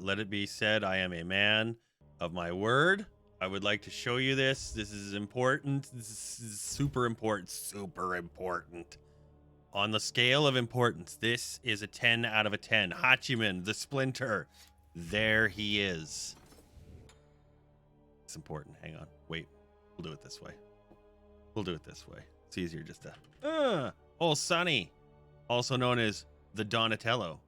Let it be said, I am a man of my word. I would like to show you this. This is important. This is super important. Super important. On the scale of importance, this is a 10 out of a 10. Hachiman, the Splinter. There he is. It's important. Hang on. Wait. We'll do it this way. We'll do it this way. It's easier just to... Oh, Sonny. Also known as the Donatello.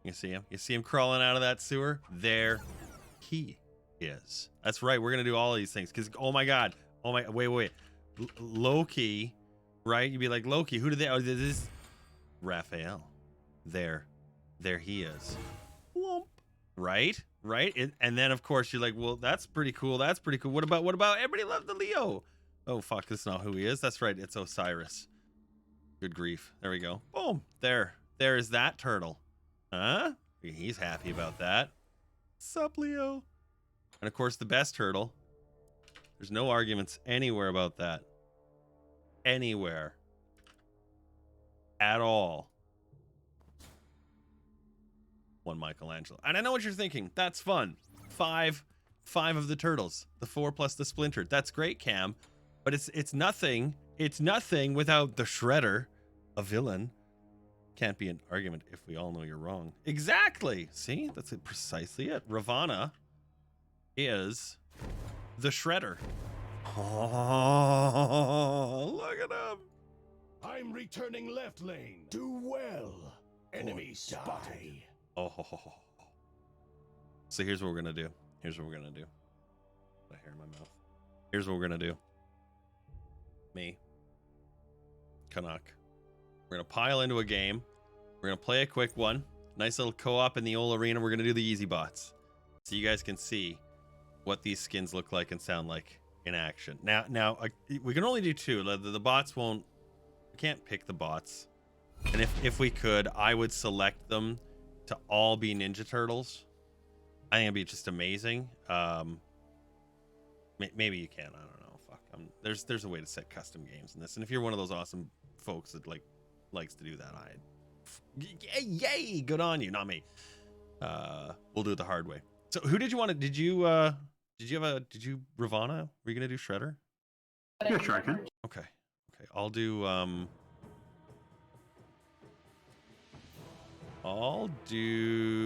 You see him? You see him crawling out of that sewer? There he is. That's right. We're going to do all of these things. Because, oh my God. Oh my... Wait. Loki... Right? You'd be like, Loki, who did they... Oh, this is Raphael. There he is. Whoomp. Right? And then, of course, you're like, well, that's pretty cool. That's pretty cool. What about everybody loved the Leo? Oh, fuck. That's not who he is. That's right. It's Osiris. Good grief. There we go. Boom. There is that turtle. Huh? He's happy about that. Sup, Leo? And, of course, the best turtle. There's no arguments anywhere about that. Anywhere at all. One Michelangelo. And I know what you're thinking. That's fun. Five of the turtles. The 4 plus the Splinter. That's great, Cam. But it's nothing. It's nothing without the Shredder, a villain. Can't be an argument if we all know you're wrong. Exactly. See? That's precisely it. Ravana is the Shredder. Oh, look at him. I'm returning left lane. Do well. Enemy spotted. Oh. So here's what we're going to do. I hair in my mouth. Here's what we're going to do. Me. Canuck. We're going to pile into a game. We're going to play a quick one. Nice little co-op in the old arena. We're going to do the easy bots. So you guys can see what these skins look like and sound like in action. Now we can only do 2. The bots won't. We can't pick the bots. And if we could, I would select them to all be Ninja Turtles. I think it'd be just amazing. Maybe you can. I don't know. Fuck. There's a way to set custom games in this. And if you're one of those awesome folks that likes to do that, yay, good on you. Not me. We'll do it the hard way. So who did you want to? Did you Ravana? Were you gonna do Shredder? Yeah, sure I can. Okay. I'll do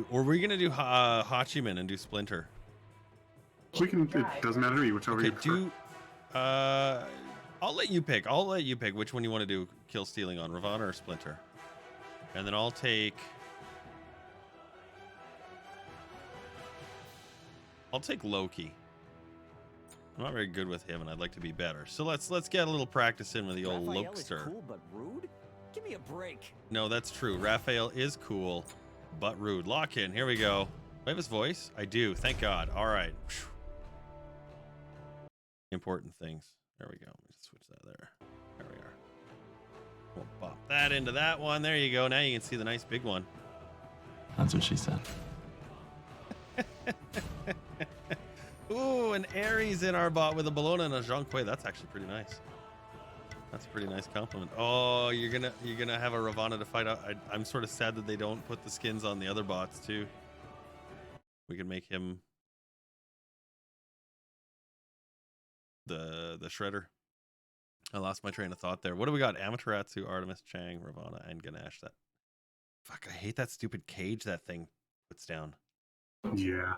or were you gonna do Hachiman and do Splinter? We can. It doesn't matter to me. Whichever you prefer. I'll let you pick. Which one you want to do kill stealing on, Ravana or Splinter? And then I'll take Loki. I'm not very good with him, and I'd like to be better. So let's get a little practice in with the old Lokester. Cool but rude? Give me a break. No, that's true. Raphael is cool, but rude. Lock in. Here we go. Do I have his voice? I do. Thank God. All right. Important things. There we go. Let me just switch that there. There we are. We'll pop that into that one. There you go. Now you can see the nice big one. That's what she said. Ooh, an Ares in our bot with a Bologna and a Jonquet. That's actually pretty nice. That's a pretty nice compliment. Oh, you're gonna have a Ravana to fight out. I'm sort of sad that they don't put the skins on the other bots too. We can make him the Shredder. I lost my train of thought there. What do we got? Amaterasu, Artemis, Chang, Ravana, and Ganesh. That fuck. I hate that stupid cage that thing puts down. Yeah.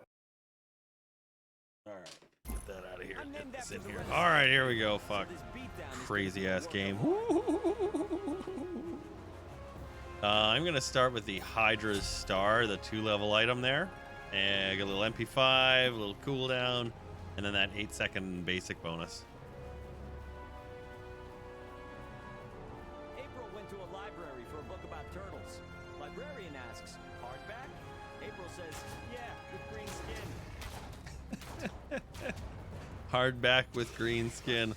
All right, get that out of here. Get this in here. All right, here we go. Fuck. Crazy ass game. I'm gonna start with the Hydra's Star, the 2-level item there, and I get a little MP5, a little cooldown, and then that 8-second basic bonus. April went to a library for a book about turtles. Librarian asks, hardback? April says, yeah, with green skin. Hardback with green skin.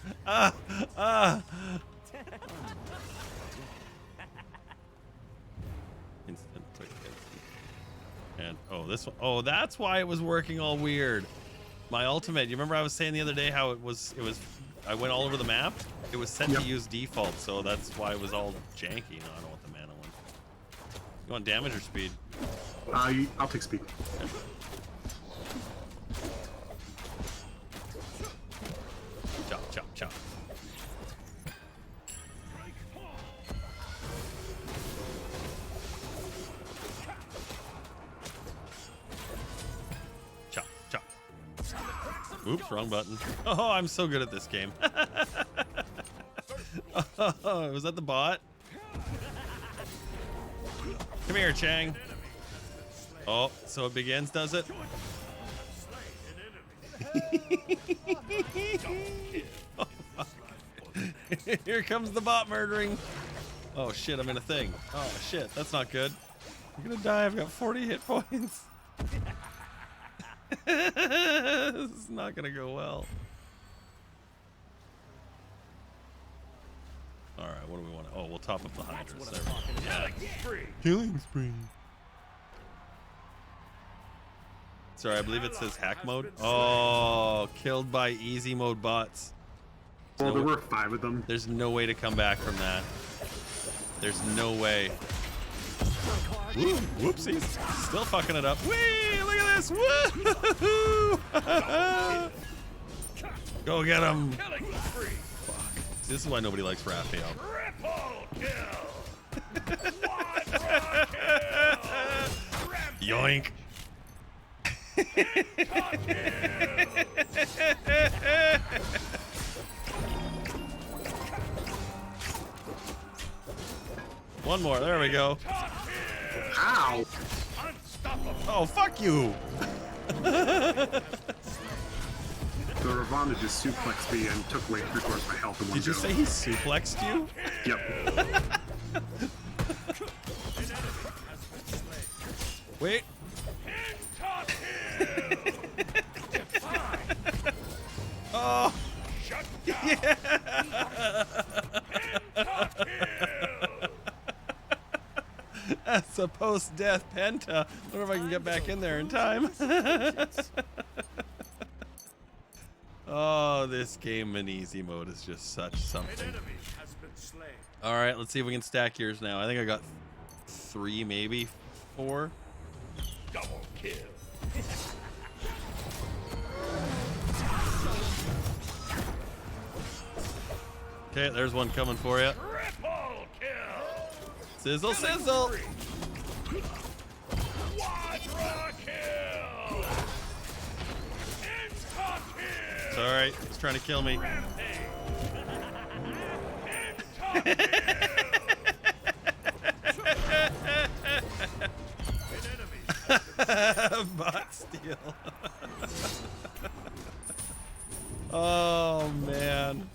Instant quick exit. And this one. Oh, that's why it was working all weird. My ultimate. You remember I was saying the other day how it was. I went all over the map. It was set to use default, so that's why it was all janky. No, I don't want the mana one. You want damage or speed? I'll take speed. Okay. Oops, wrong button. Oh, I'm so good at this game. Oh, was that the bot? Come here, Chang. Oh, so it begins, does it? Oh, fuck. Here comes the bot murdering. Oh shit, I'm in a thing. Oh shit, that's not good. I'm gonna die, I've got 40 hit points. This is not gonna go well. Alright, what do we want? Oh, we'll top up the hydras. There we go. Yeah. Killing spree. Sorry, I believe it says hack mode. Oh, killed by easy mode bots. Well, there were 5 of them. There's no way to come back from that. There's no way. Woo, whoopsies. Still fucking it up. Whee! Look at this. Woo! Go get him. Fuck. This is why nobody likes Raphael. Yoink. One more. There we go. Ow! Oh, fuck you. The Ravana just suplexed me and took away 3/4 of my health in one Did you go. say he suplexed you? Yep. Wait. Oh. Yeah. That's a post-death penta. Wonder if I can get back in there in time. Oh, this game in easy mode is just such something. All right, let's see if we can stack yours now. I think I got 3, maybe 4. Double kill. Okay, there's one coming for you. Triple kill. Sizzle, sizzle. Quadra kill. Insta kill. Sorry, he's trying to kill me. Bot steal. Oh man.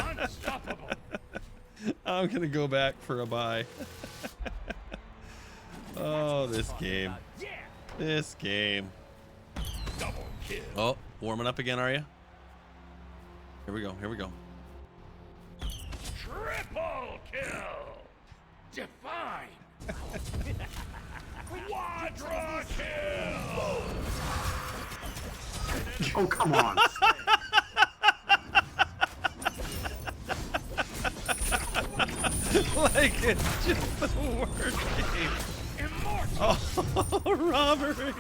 Unstoppable. I'm gonna go back for a buy. Oh, this game. This game. Double kill. Oh, warming up again, are you? Here we go. Here we go. Triple kill. Define. Quadra kill. Oh, come on. Like it's just the worst game. Immortal. Oh, robbery.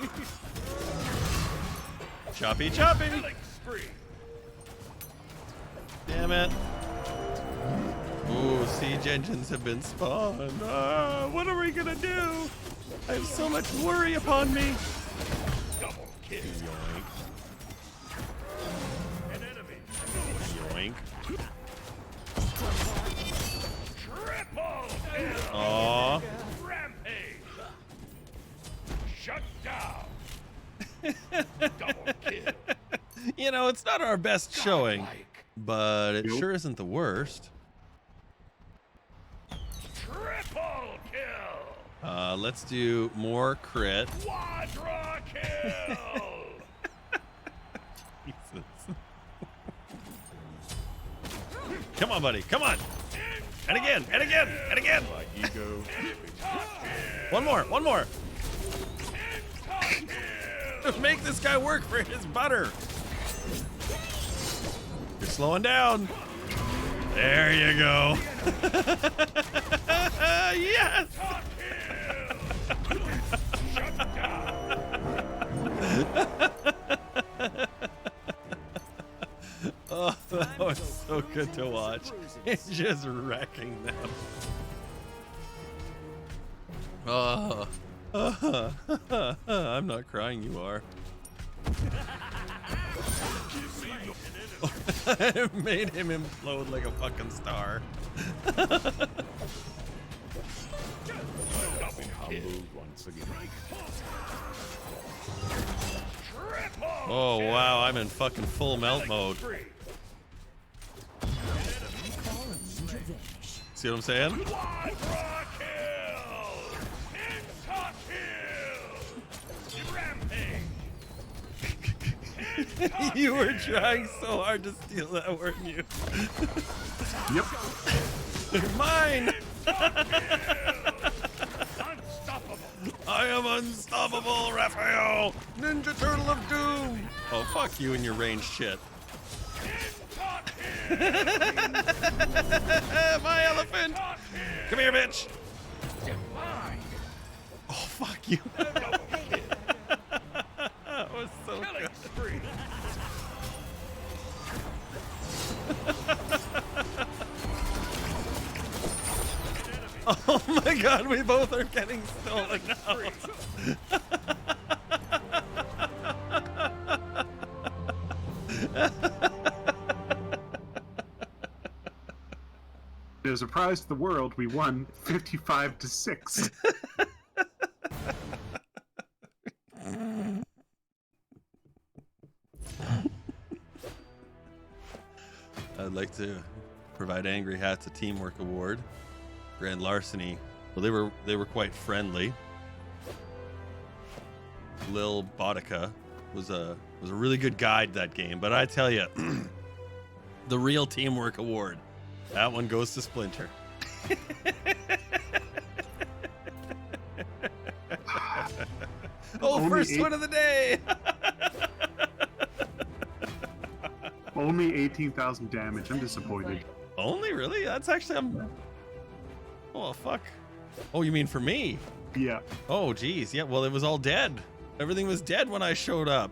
Choppy, choppy. Killing spree. Damn it. Ooh, siege engines have been spawned. Ah, what are we gonna do? I have so much worry upon me. Double kill. Yoink. An enemy. Yoink. Triple kill. Aw. Rampage. Shut down. Double kill. You know, it's not our best showing, Godlike. but it Nope. sure isn't the worst. Triple kill. Let's do more crit. Quadra kill. Jesus. Come on, buddy. Come on. And again, and again, and again. Ego. One more, one more. Make this guy work for his butter. You're slowing down. There you go. Yes. Oh, that was so good to watch. It's just wrecking them. Oh, I'm not crying, you are. It made him implode like a fucking star. Oh wow, I'm in fucking full melt mode. See what I'm saying? You were trying so hard to steal that, weren't you? Yep. Mine! I am unstoppable, Raphael! Ninja Turtle of Doom! Oh, fuck you and your ranged shit. My elephant! Come here, bitch! Oh, fuck you. That was so good. Oh my god, we both are getting stolen now. As a surprise to the world, we won 55-6. I'd like to provide Angry Hats a teamwork award. Grand Larceny. Well, they were quite friendly. Lil Boudica was a really good guide that game, but I tell you, the real teamwork award, that one goes to Splinter. Oh, first one of the day. Only 18,000 damage. I'm disappointed. Only, really? That's actually oh fuck. Oh, you mean for me? Yeah. Oh geez, yeah, well it was all dead. Everything was dead when I showed up.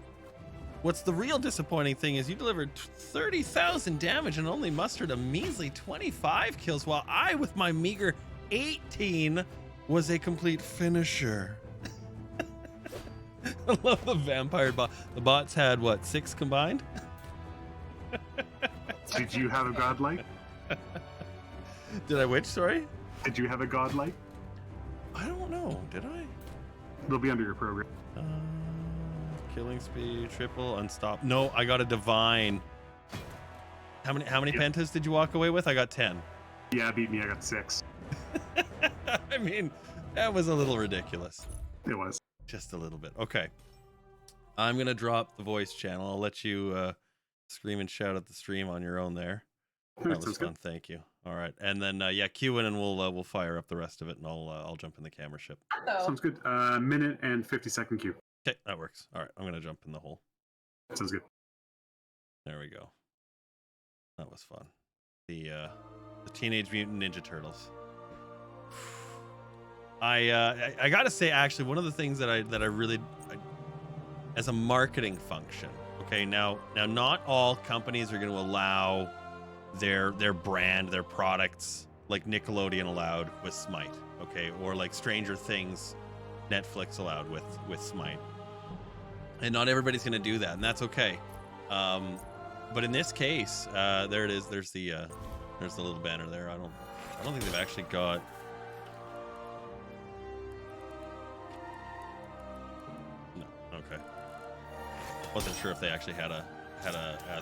What's the real disappointing thing is you delivered 30,000 damage and only mustered a measly 25 kills, while I, with my meager 18, was a complete finisher. I love the vampire bot. The bots had what, 6 combined? Did you have a godlike? Did I which, sorry? Did you have a godlike? I don't know, did I? It'll be under your program. Killing speed, triple, unstop. No, I got a divine. How many pentas did you walk away with? I got 10. Yeah, beat me. I got 6. I mean, that was a little ridiculous. It was. Just a little bit. Okay. I'm going to drop the voice channel. I'll let you scream and shout at the stream on your own there. That was fun. Thank you. All right. And then, yeah, cue in and we'll fire up the rest of it and I'll jump in the camera ship. Sounds good. Minute and 50-second queue. Okay, that works. All right. I'm going to jump in the hole. Sounds good. There we go. That was fun. The Teenage Mutant Ninja Turtles. I gotta say, actually, one of the things that I really, as a marketing function, okay, now not all companies are going to allow their brand, their products, like Nickelodeon allowed with SMITE, okay, or like Stranger Things, Netflix allowed with SMITE, and not everybody's going to do that, and that's okay. But in this case, there it is. There's the little banner there. I don't think they've actually got. No, okay. Wasn't sure if they actually had a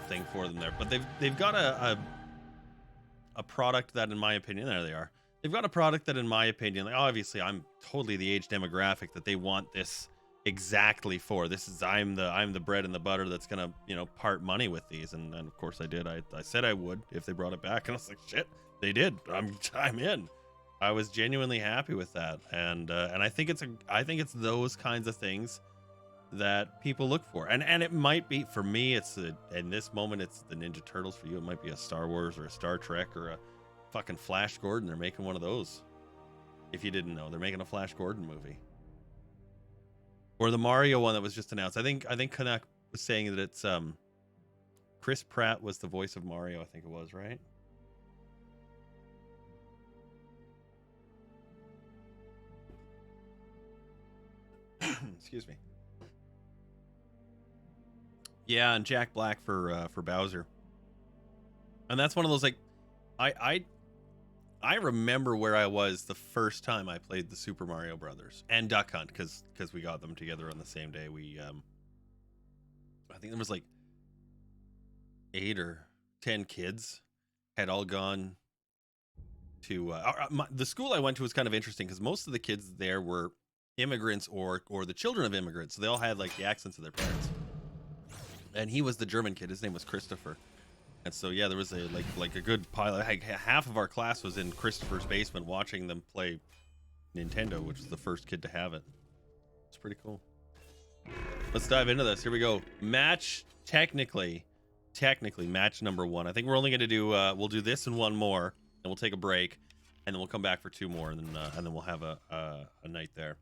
thing for them there, but they've got a product that, in my opinion, there they are. They've got a product that, in my opinion, like, obviously I'm totally the age demographic that they want this exactly for. This is I'm the bread and the butter that's gonna, you know, part money with these, and of course I did. I said I would if they brought it back, and I was like, shit, they did. I'm in. I was genuinely happy with that, and I think it's those kinds of things that people look for, and it might be, for me, it's in this moment it's the Ninja Turtles. For you, it might be a Star Wars or a Star Trek or a fucking Flash Gordon. They're making one of those. If you didn't know, they're making a Flash Gordon movie. Or the Mario one that was just announced. I think Canuck was saying that it's Chris Pratt was the voice of Mario, I think it was, right? Excuse me. Yeah, and Jack Black for Bowser. And that's one of those, like, I remember where I was the first time I played the Super Mario Brothers and Duck Hunt, because we got them together on the same day. We I think there was like 8 or 10 kids had all gone to the school I went to was kind of interesting because most of the kids there were immigrants or the children of immigrants. So they all had like the accents of their parents. And he was the German kid. His name was Christopher. And so yeah, there was a like a good pile. Like half of our class was in Christopher's basement watching them play Nintendo, which was the first kid to have it. It's pretty cool. Let's dive into this. Here we go. Match technically match number 1. I think we're only going to do we'll do this and one more, and we'll take a break, and then we'll come back for 2 more, and then we'll have a night there.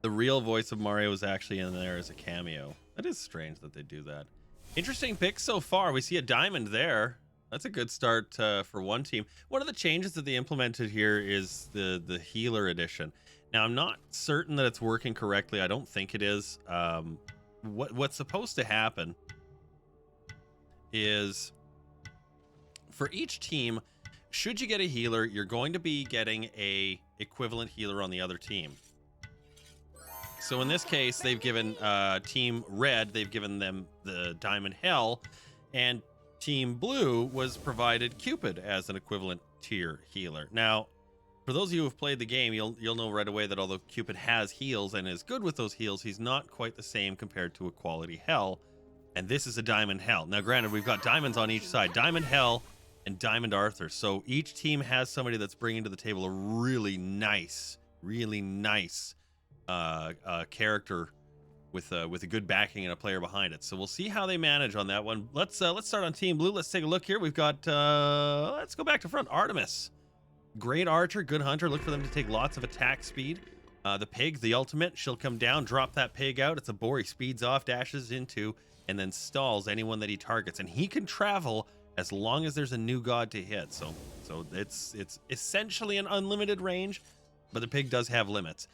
The real voice of Mario is actually in there as a cameo. That is strange that they do that. Interesting pick so far. We see a diamond there. That's a good start for one team. One of the changes that they implemented here is the healer edition. Now, I'm not certain that it's working correctly. I don't think it is. What's supposed to happen is for each team, should you get a healer, you're going to be getting a equivalent healer on the other team. So in this case, they've given Team Red, they've given them the Diamond Hell, and Team Blue was provided Cupid as an equivalent tier healer. Now, for those of you who have played the game, you'll know right away that although Cupid has heals and is good with those heals, he's not quite the same compared to a quality Hell, and this is a Diamond Hell. Now, granted, we've got diamonds on each side, Diamond Hell and Diamond Arthur, so each team has somebody that's bringing to the table a really nice character with a good backing and a player behind it. So we'll see how they manage on that one. Let's start on Team Blue. Let's take a look here. We've got let's go back to front. Artemis, great archer, good hunter. Look for them to take lots of attack speed. The pig, the ultimate, she'll come down, drop that pig out. It's a boar. He speeds off, dashes into, and then stalls anyone that he targets. And he can travel as long as there's a new god to hit. So it's essentially an unlimited range, but the pig does have limits.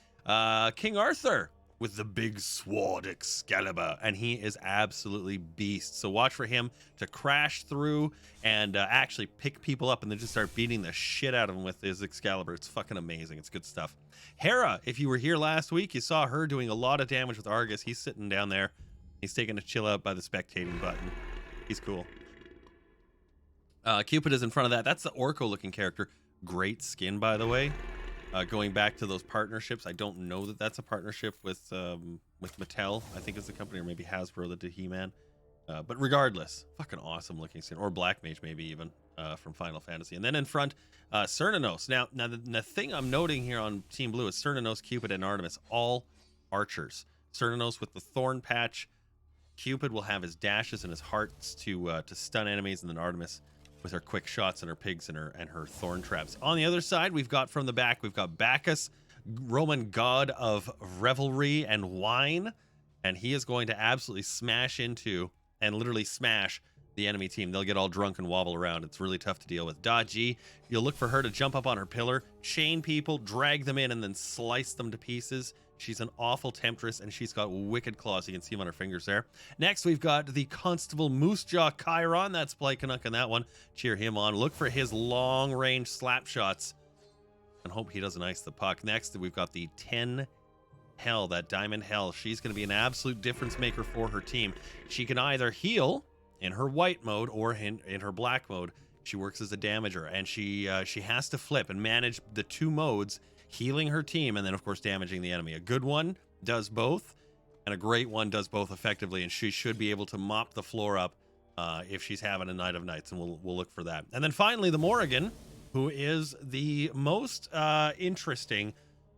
King Arthur with the big sword Excalibur, and he is absolutely beast. So watch for him to crash through and actually pick people up and then just start beating the shit out of them with his Excalibur. It's fucking amazing. It's good stuff. Hera, if you were here last week, you saw her doing a lot of damage with Argus. He's sitting down there. He's taking a chill out by the spectating button. He's cool. Cupid is in front of that. That's the Orko looking character. Great skin, by the way. Going back to those partnerships, I don't know that that's a partnership with Mattel, I think is the company, or maybe Hasbro that did He-Man. But regardless, fucking awesome looking skin, or Black Mage maybe even from Final Fantasy. And then in front, Cernunnos. Now the thing I'm noting here on Team Blue is Cernunnos, Cupid, and Artemis, all archers. Cernunnos with the thorn patch. Cupid will have his dashes and his hearts to stun enemies, and then Artemis with her quick shots and her pigs and her thorn traps. On the other side, we've got from the back, we've got Bacchus, Roman god of revelry and wine, and he is going to absolutely smash into and literally smash the enemy team. They'll get all drunk and wobble around. It's really tough to deal with. Daji, you'll look for her to jump up on her pillar, chain people, drag them in, and then slice them to pieces. She's an awful temptress, and she's got wicked claws. You can see them on her fingers there. Next, we've got the Constable Moosejaw Chiron. That's Blake Canuck in that one. Cheer him on. Look for his long-range slap shots and hope he doesn't ice the puck. Next, we've got the 10 Hell, that Diamond Hell. She's going to be an absolute difference maker for her team. She can either heal in her white mode or in her black mode. She works as a damager, and she has to flip and manage the 2 modes, healing her team and then of course damaging the enemy. A good one does both, and a great one does both effectively, and she should be able to mop the floor up if she's having a night of nights, and we'll look for that. And then finally the Morrigan, who is the most interesting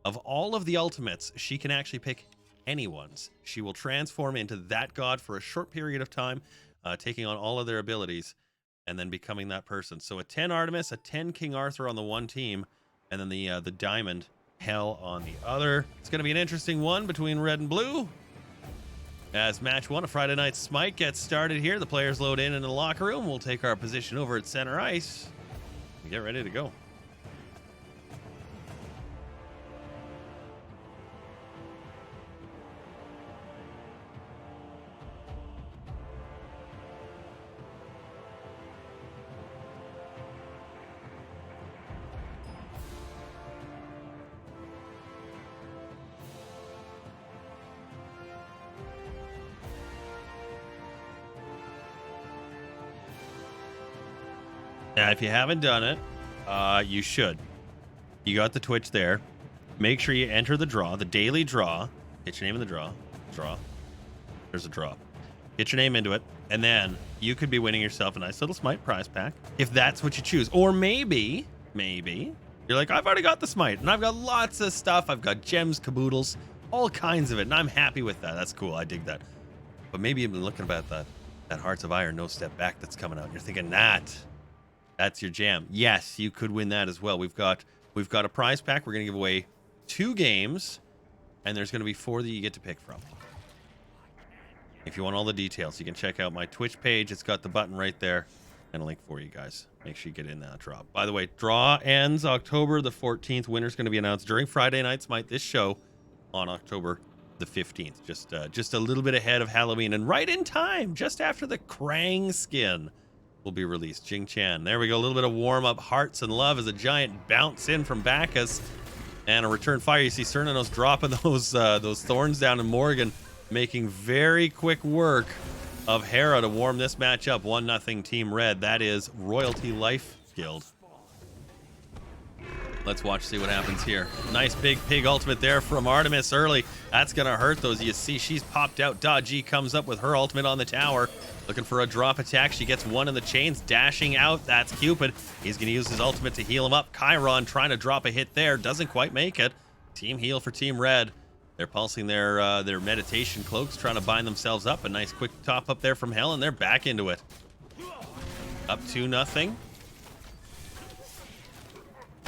of all of the ultimates. She can actually pick anyone's. She will transform into that god for a short period of time, taking on all of their abilities and then becoming that person. So a 10 Artemis, a 10 King Arthur on the one team, and then the Diamond Hell on the other. It's going to be an interesting one between red and blue. As match 1 of Friday Night Smite gets started here, the players load in the locker room. We'll take our position over at center ice and get ready to go. Now, if you haven't done it, you should. You got the Twitch there. Make sure you enter the draw, the daily draw. Get your name in the draw. Draw. There's a draw. Get your name into it, and then you could be winning yourself a nice little Smite prize pack if that's what you choose. Or maybe you're like, I've already got the Smite, and I've got lots of stuff. I've got gems, caboodles, all kinds of it, and I'm happy with that. That's cool. I dig that. But maybe you've been looking about that Hearts of Iron No Step Back that's coming out, and you're thinking that's your jam. Yes, you could win that as well. We've got a prize pack. We're gonna give away 2 games, and there's gonna be 4 that you get to pick from. If you want all the details, you can check out my Twitch page. It's got the button right there and a link for you guys. Make sure you get in that draw. By the way, draw ends October the 14th. Winner's going to be announced during Friday Night Smite, this show, on October the 15th. Just a little bit ahead of Halloween and right in time, just after the Krang skin will be released. Jing Chan. There we go. A little bit of warm-up hearts and love as a giant bounce in from Bacchus and a return fire. You see Cernanos dropping those thorns down in Morgan, making very quick work of Hera to warm this match up. 1-0 Team Red. That is Royalty Life Guild. Let's watch, see what happens here. Nice big pig ultimate there from Artemis early. That's going to hurt those. You see she's popped out. Dodgy comes up with her ultimate on the tower. Looking for a drop attack. She gets one in the chains. Dashing out. That's Cupid. He's going to use his ultimate to heal him up. Chiron trying to drop a hit there. Doesn't quite make it. Team heal for Team Red. They're pulsing their meditation cloaks, trying to bind themselves up. A nice quick top up there from Hell, and they're back into it. Up 2-0.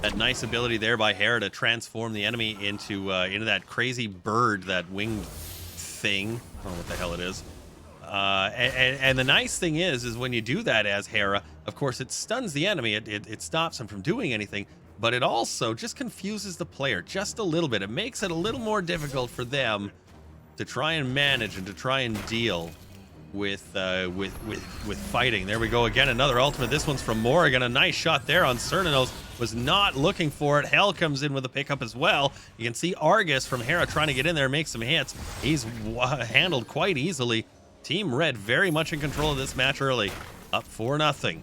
That nice ability there by Hera to transform the enemy into that crazy bird, that winged thing. I don't know what the hell it is. And the nice thing is when you do that as Hera, of course, it stuns the enemy. It stops them from doing anything. But it also just confuses the player just a little bit. It makes it a little more difficult for them to try and manage and to try and deal with fighting. There we go again, another ultimate. This one's from Morrigan. A nice shot there on Cernanos. Was not looking for it. Hell comes in with a pickup as well. You can see Argus from Hera trying to get in there and make some hits. He's handled quite easily. Team Red very much in control of this match early. Up 4-0.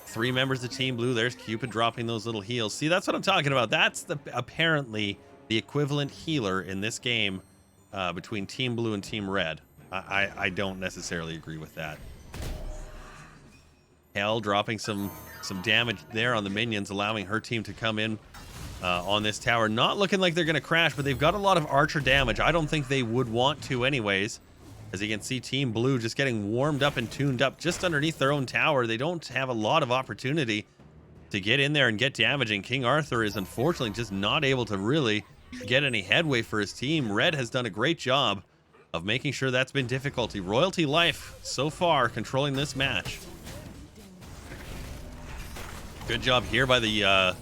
3 members of Team Blue. There's Cupid dropping those little heals. See, that's what I'm talking about. That's apparently the equivalent healer in this game between Team Blue and Team Red. I don't necessarily agree with that. Hell dropping some damage there on the minions, allowing her team to come in on this tower. Not looking like they're going to crash, but they've got a lot of archer damage. I don't think they would want to anyways. As you can see, Team Blue just getting warmed up and tuned up just underneath their own tower. They don't have a lot of opportunity to get in there and get damaging. King Arthur is unfortunately just not able to really get any headway for his team. Red has done a great job of making sure that's been difficulty. Royalty Life so far controlling this match. Good job here by the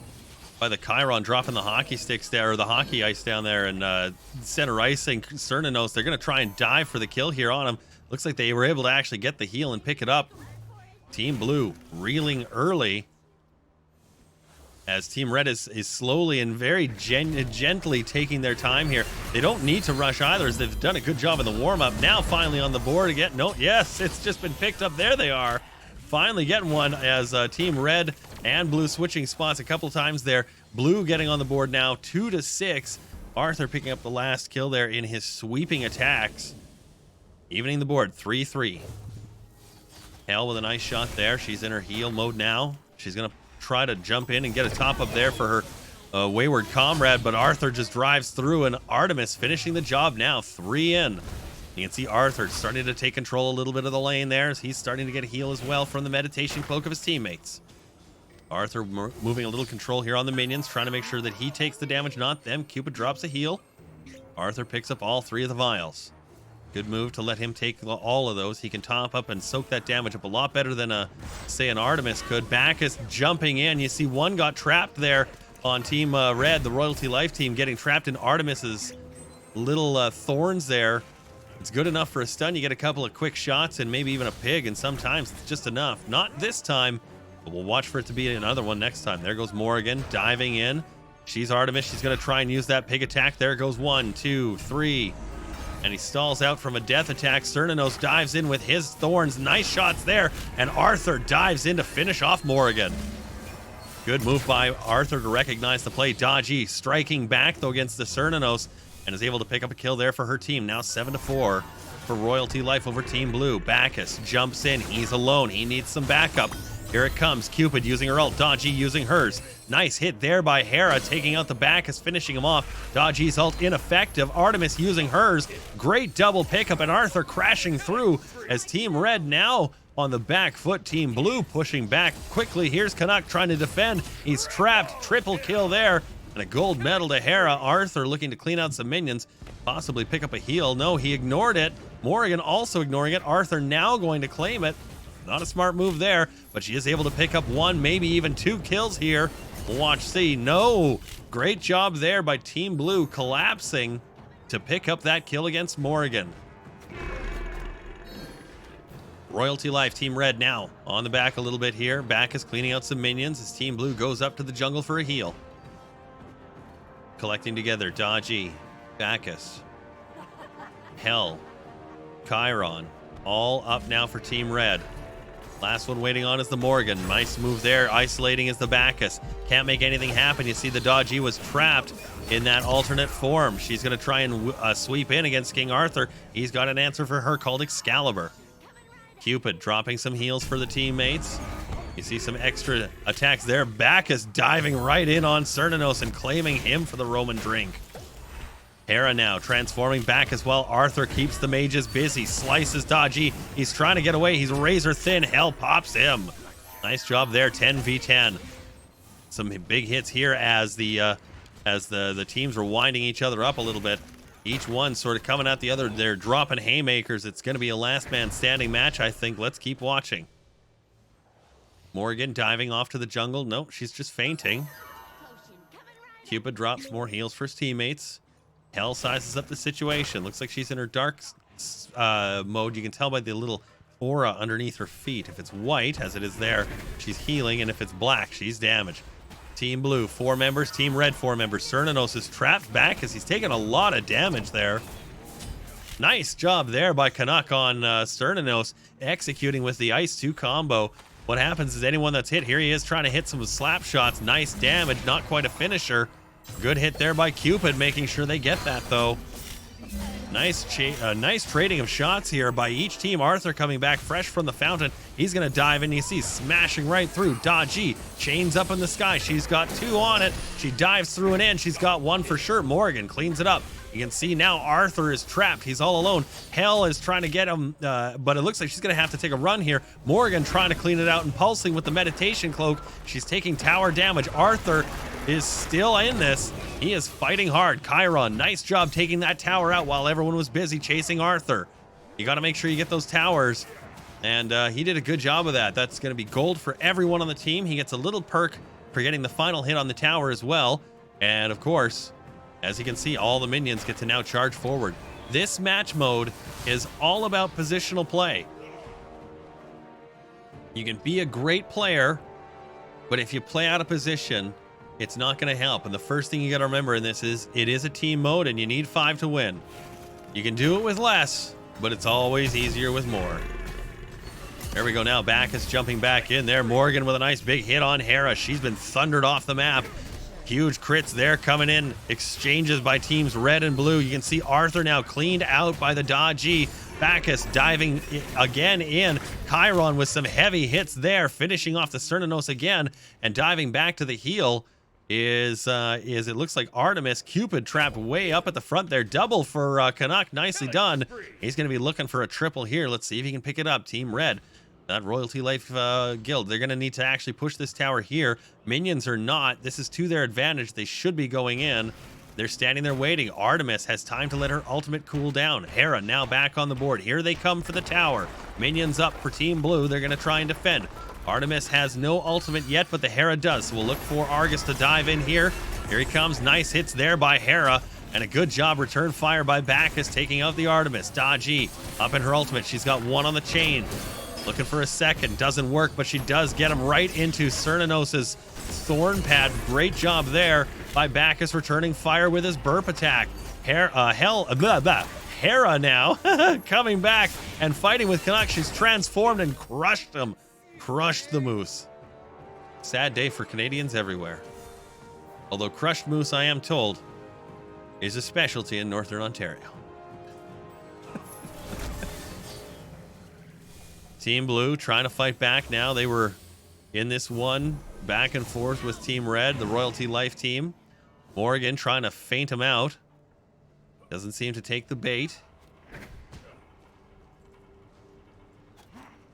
Chiron dropping the hockey sticks there, or the hockey ice down there, and center icing Cernanos. They're going to try and dive for the kill here on him. Looks like they were able to actually get the heal and pick it up. Team Blue reeling early as Team Red is slowly and very gently taking their time here. They don't need to rush either, as they've done a good job in the warm-up. Now finally on the board again. No, yes, it's just been picked up. There they are. Finally getting one as Team Red and Blue switching spots a couple times there. Blue getting on the board now, 2-6. Arthur picking up the last kill there in his sweeping attacks. Evening the board, 3-3. Hell with a nice shot there. She's in her heal mode now. She's going to try to jump in and get a top up there for her wayward comrade, but Arthur just drives through, and Artemis finishing the job now, 3 in. You can see Arthur starting to take control a little bit of the lane there, as he's starting to get a heal as well from the meditation cloak of his teammates. Arthur moving a little control here on the minions, trying to make sure that he takes the damage, not them. Cupid drops a heal. Arthur picks up all 3 of the vials. Good move to let him take all of those. He can top up and soak that damage up a lot better than, say, an Artemis could. Bacchus jumping in. You see one got trapped there on Team Red, the Royalty Life team, getting trapped in Artemis's little thorns there. It's good enough for a stun. You get a couple of quick shots and maybe even a pig, and sometimes it's just enough. Not this time, but we'll watch for it to be another one next time. There goes Morrigan diving in. She's Artemis. She's going to try and use that pig attack. There goes 1, 2, 3, And he stalls out from a death attack. Thanatos dives in with his thorns. Nice shots there. And Arthur dives in to finish off Morrigan. Good move by Arthur to recognize the play. Dodgy striking back, though, against the Thanatos, and is able to pick up a kill there for her team. Now 7-4 for Royalty Life over Team Blue. Bacchus jumps in. He's alone. He needs some backup. Here it comes. Cupid using her ult. Dodgy using hers. Nice hit there by Hera, taking out the Bacchus, finishing him off. Dodgy's ult ineffective. Artemis using hers. Great double pickup, and Arthur crashing through as Team Red now on the back foot. Team Blue pushing back quickly. Here's Canuck trying to defend. He's trapped. Triple kill there. And a gold medal to Hera. Arthur looking to clean out some minions. Possibly pick up a heal. No, he ignored it. Morrigan also ignoring it. Arthur now going to claim it. Not a smart move there, but she is able to pick up one, maybe even two kills here. We'll watch see. No. Great job there by Team Blue collapsing to pick up that kill against Morrigan. Royalty Life, Team Red now on the back a little bit here. Bacchus cleaning out some minions as Team Blue goes up to the jungle for a heal. Collecting together, Dodgy, Bacchus, Hell, Chiron, all up now for Team Red. Last one waiting on is the Morgan. Nice move there. Isolating is the Bacchus. Can't make anything happen. You see the Dodgy was trapped in that alternate form. She's going to try and sweep in against King Arthur. He's got an answer for her called Excalibur. Cupid dropping some heals for the teammates. You see some extra attacks there. Bacchus diving right in on Thanatos and claiming him for the Roman drink. Hera now transforming Bacchus while Arthur keeps the mages busy. Slices Dodgy. He's trying to get away. He's razor thin. Hell pops him. Nice job there. 10v10. Some big hits here as the teams were winding each other up a little bit. Each one sort of coming at the other. They're dropping haymakers. It's going to be a last man standing match, I think. Let's keep watching. Morgan diving off to the jungle. Nope, she's just fainting. Cupid drops more heals for his teammates. Hell sizes up the situation. Looks like she's in her dark mode. You can tell by the little aura underneath her feet. If it's white, as it is there, she's healing, and if it's black, she's damaged. Team Blue, 4 members. Team Red, 4 members. Thanatos is trapped back as he's taken a lot of damage there. Nice job there by Canuck on Thanatos, executing with the Ice 2 combo. What happens is anyone that's hit, here he is trying to hit some slap shots. Nice damage, not quite a finisher. Good hit there by Cupid, making sure they get that, though. Nice trading of shots here by each team. Arthur coming back fresh from the fountain. He's going to dive in. You see smashing right through. Dodgy chains up in the sky. She's got 2 on it. She dives through and in. She's got 1 for sure. Morgan cleans it up. You can see now Arthur is trapped. He's all alone. Hell is trying to get him, but it looks like she's going to have to take a run here. Morgan trying to clean it out and pulsing with the meditation cloak. She's taking tower damage. Arthur is still in this. He is fighting hard. Chiron, nice job taking that tower out while everyone was busy chasing Arthur. You got to make sure you get those towers, and he did a good job of that. That's going to be gold for everyone on the team. He gets a little perk for getting the final hit on the tower as well. And of course, as you can see, all the minions get to now charge forward. This match mode is all about positional play. You can be a great player, but if you play out of position, it's not going to help. And the first thing you got to remember in this is it is a team mode and you need 5 to win. You can do it with less, but it's always easier with more. There we go now. Bacchus jumping back in there. Morgan with a nice big hit on Hera. She's been thundered off the map. Huge crits there coming in. Exchanges by teams Red and Blue. You can see Arthur now cleaned out by the Dodgy. Bacchus diving again in. Chiron with some heavy hits there, finishing off the Thanatos again and diving back to the heel. Is it looks like Artemis. Cupid trapped way up at the front there. Double for Canuck. Nicely done. He's going to be looking for a triple here. Let's see if he can pick it up. Team Red, that Royalty Life guild, they're going to need to actually push this tower here. Minions are not. This is to their advantage. They should be going in. They're standing there waiting. Artemis has time to let her ultimate cool down. Hera now back on the board. Here they come for the tower. Minions up for Team Blue. They're going to try and defend. Artemis has no ultimate yet, but the Hera does. So we'll look for Argus to dive in here. Here he comes. Nice hits there by Hera. And a good job return fire by Bacchus, taking out the Artemis. Dodgy up in her ultimate. She's got 1 on the chain. Looking for a second. Doesn't work, but she does get him right into Thanatos' thorn pad. Great job there by Bacchus, returning fire with his burp attack. Hera Hera now coming back and fighting with Canuck. She's transformed and crushed him. Crushed the moose. Sad day for Canadians everywhere. Although crushed moose, I am told, is a specialty in Northern Ontario. Team Blue trying to fight back now. They were in this one back and forth with Team Red, the Royalty Life team. Morgan trying to feint him out. Doesn't seem to take the bait.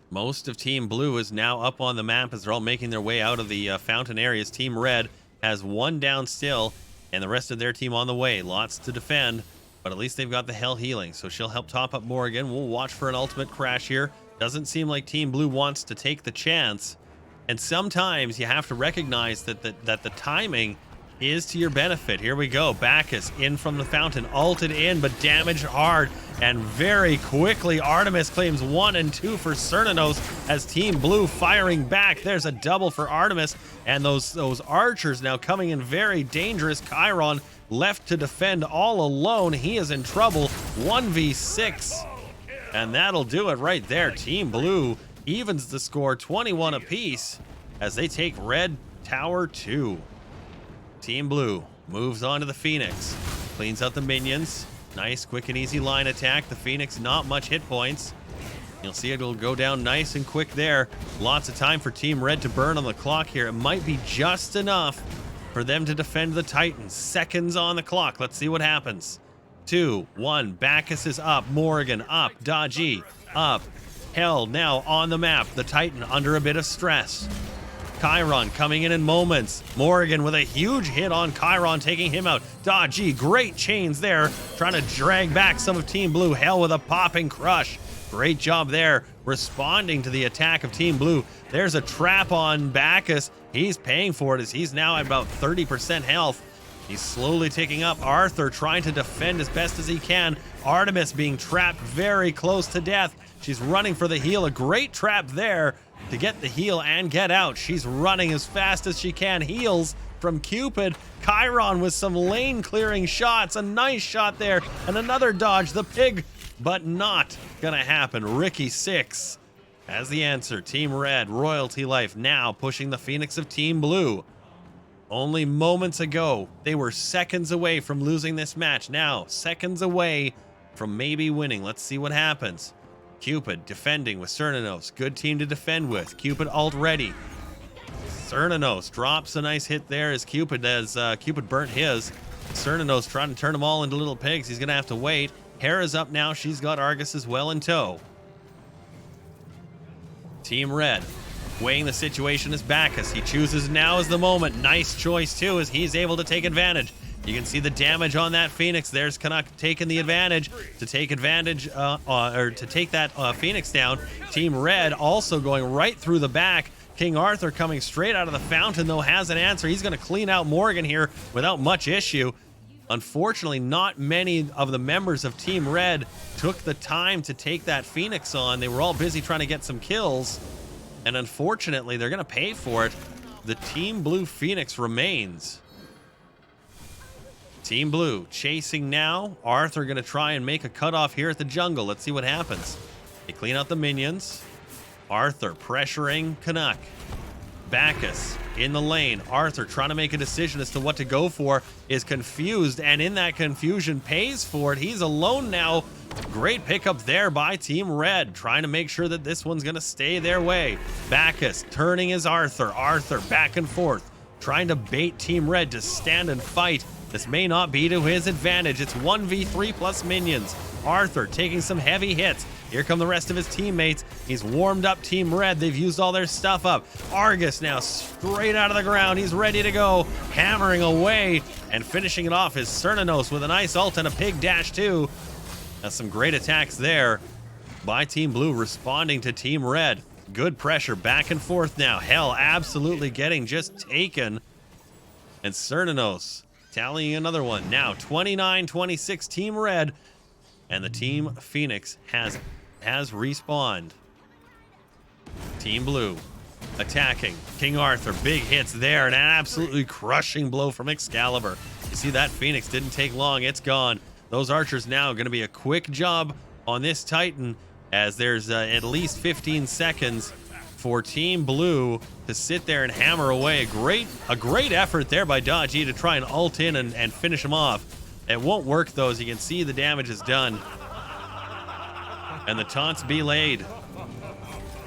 Most of Team Blue is now up on the map as they're all making their way out of the fountain areas. Team Red has one down still, and the rest of their team on the way. Lots to defend, but at least they've got the Hell healing, so she'll help top up Morgan. We'll watch for an ultimate crash here. Doesn't seem like Team Blue wants to take the chance, and sometimes you have to recognize that the timing is to your benefit. Here we go. Bacchus in from the fountain, ulted in, but damaged hard. And very quickly, Artemis claims 1 and 2 for Thanatos as Team Blue firing back. There's a double for Artemis, and those archers now coming in very dangerous. Chiron left to defend all alone. He is in trouble. 1v6, and that'll do it right there. Team Blue evens the score 21 apiece as they take Red Tower 2. Team Blue moves on to the Phoenix, cleans out the minions. Nice, quick and easy line attack. The Phoenix, not much hit points. You'll see it'll go down nice and quick there. Lots of time for Team Red to burn on the clock here. It might be just enough for them to defend the Titans. Seconds on the clock. Let's see what happens. 2, 1, Bacchus is up. Morgan up. Dodgy up. Hell now on the map. The Titan under a bit of stress. Chiron coming in moments. Morgan with a huge hit on Chiron, taking him out. Dodgy, great chains there, trying to drag back some of Team Blue. Hell with a popping crush. Great job there, responding to the attack of Team Blue. There's a trap on Bacchus. He's paying for it as he's now at about 30% health. He's slowly ticking up. Arthur trying to defend as best as he can. Artemis being trapped very close to death. She's running for the heal. A great trap there to get the heal and get out. She's running as fast as she can. Heals from Cupid. Chiron with some lane clearing shots. A nice shot there and another dodge. The pig, but not gonna happen. Ricky 6 as the answer. Team Red, Royalty Life now pushing the Phoenix of Team Blue. Only moments ago, they were seconds away from losing this match. Now, seconds away from maybe winning. Let's see what happens. Cupid defending with Thanatos. Good team to defend with. Cupid ult ready. Thanatos drops a nice hit there as Cupid burnt his. Thanatos trying to turn them all into little pigs. He's going to have to wait. Hera's up now. She's got Argus as well in tow. Team Red weighing the situation as Bacchus. He chooses now as the moment. Nice choice too as he's able to take advantage. You can see the damage on that Phoenix. There's Canuck taking the advantage to take advantage, or to take that Phoenix down. Team Red also going right through the back. King Arthur coming straight out of the fountain, though, has an answer. He's going to clean out Morgan here without much issue. Unfortunately, not many of the members of Team Red took the time to take that Phoenix on. They were all busy trying to get some kills, and unfortunately, they're going to pay for it. The Team Blue Phoenix remains. Team Blue chasing now. Arthur going to try and make a cutoff here at the jungle. Let's see what happens. They clean out the minions. Arthur pressuring Canuck. Bacchus in the lane. Arthur trying to make a decision as to what to go for. Is confused, and in that confusion pays for it. He's alone now. Great pickup there by Team Red, trying to make sure that this one's going to stay their way. Bacchus turning as Arthur. Arthur back and forth, trying to bait Team Red to stand and fight. This may not be to his advantage. It's 1v3 plus minions. Arthur taking some heavy hits. Here come the rest of his teammates. He's warmed up Team Red. They've used all their stuff up. Argus now straight out of the ground. He's ready to go. Hammering away and finishing it off is Thanatos with a nice ult and a pig dash too. That's some great attacks there by Team Blue responding to Team Red. Good pressure back and forth now. Hell absolutely getting just taken. And Thanatos tallying another one. Now 29-26 Team Red, and the Team Phoenix has respawned. Team Blue attacking. King Arthur, big hits there, and an absolutely crushing blow from Excalibur. You see that Phoenix didn't take long. It's gone. Those archers now going to be a quick job on this Titan, as there's at least 15 seconds for Team Blue to sit there and hammer away. A great effort there by Dodgy to try and ult in and finish him off. It won't work though, as you can see the damage is done. And the taunts be laid.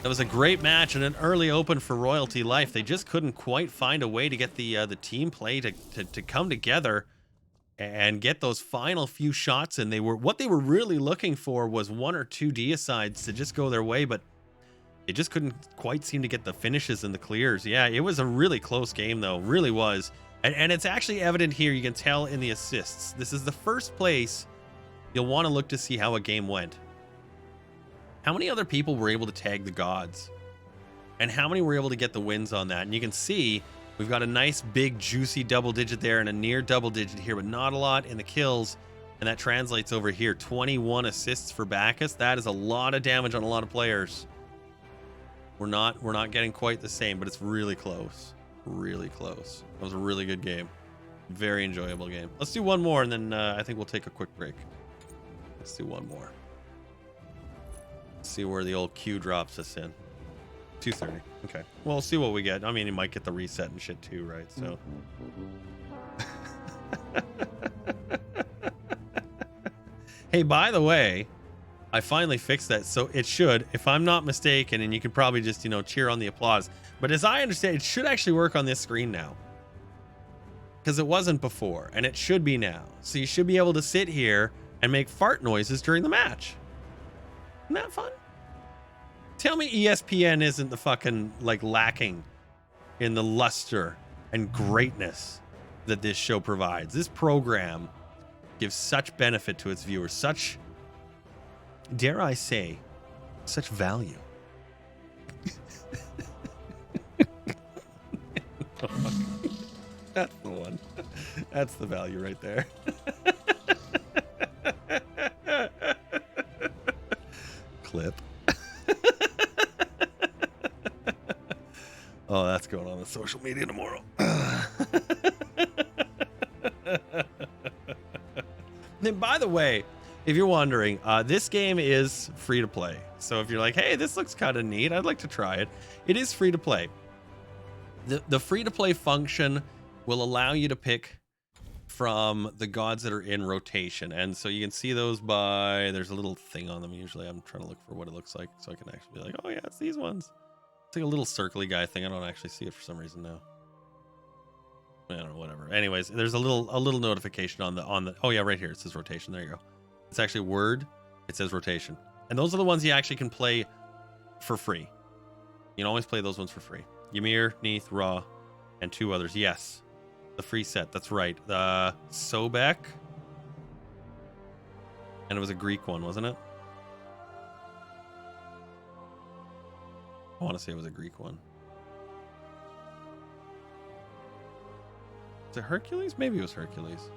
That was a great match and an early open for Royalty Life. They just couldn't quite find a way to get the team play to come together and get those final few shots. And what they were really looking for was 1 or 2 deicides to just go their way, but they just couldn't quite seem to get the finishes and the clears. Yeah, it was a really close game though, really was. And it's actually evident here, you can tell in the assists. This is the first place you'll want to look to see how a game went. How many other people were able to tag the gods? And how many were able to get the wins on that? And you can see we've got a nice big juicy double digit there and a near double digit here, but not a lot in the kills. And that translates over here. 21 assists for Bacchus. That is a lot of damage on a lot of players. We're not getting quite the same, but it's really close. Really close. That was a really good game. Very enjoyable game. Let's do one more and then I think we'll take a quick break. Let's do one more. See where the old Q drops us in. 2:30. Okay. Well, we'll see what we get. I mean, you might get the reset and shit too, right? So. Hey, by the way, I finally fixed that. So it should, if I'm not mistaken, and you can probably just, cheer on the applause. But as I understand, it should actually work on this screen now. Because it wasn't before, and it should be now. So you should be able to sit here and make fart noises during the match. Isn't that fun? Tell me ESPN isn't the fucking lacking in the luster and greatness that this show provides. This program gives such benefit to its viewers, such, dare I say, such value. That's the one. That's the value right there. Clip. Oh, that's going on the social media tomorrow. Then, by the way, if you're wondering, this game is free to play. So if you're like, hey, this looks kind of neat, I'd like to try it. It is free to play. The free to play function will allow you to pick from the gods that are in rotation, and so you can see those by, there's a little thing on them. Usually I'm trying to look for what it looks like so I can actually be like, oh yeah, it's these ones. It's like a little circly guy thing. I don't actually see it for some reason now. I don't know, whatever. Anyways, there's a little notification on the oh yeah, right here it says rotation. There you go. It's actually word, it says rotation, and those are the ones you actually can play for free. You can always play those ones for free. Ymir, Neath, Ra, and 2 others. Yes, the free set. That's right. The Sobek. And it was a Greek one, wasn't it? I want to say it was a Greek one. Is it Hercules? Maybe it was Hercules.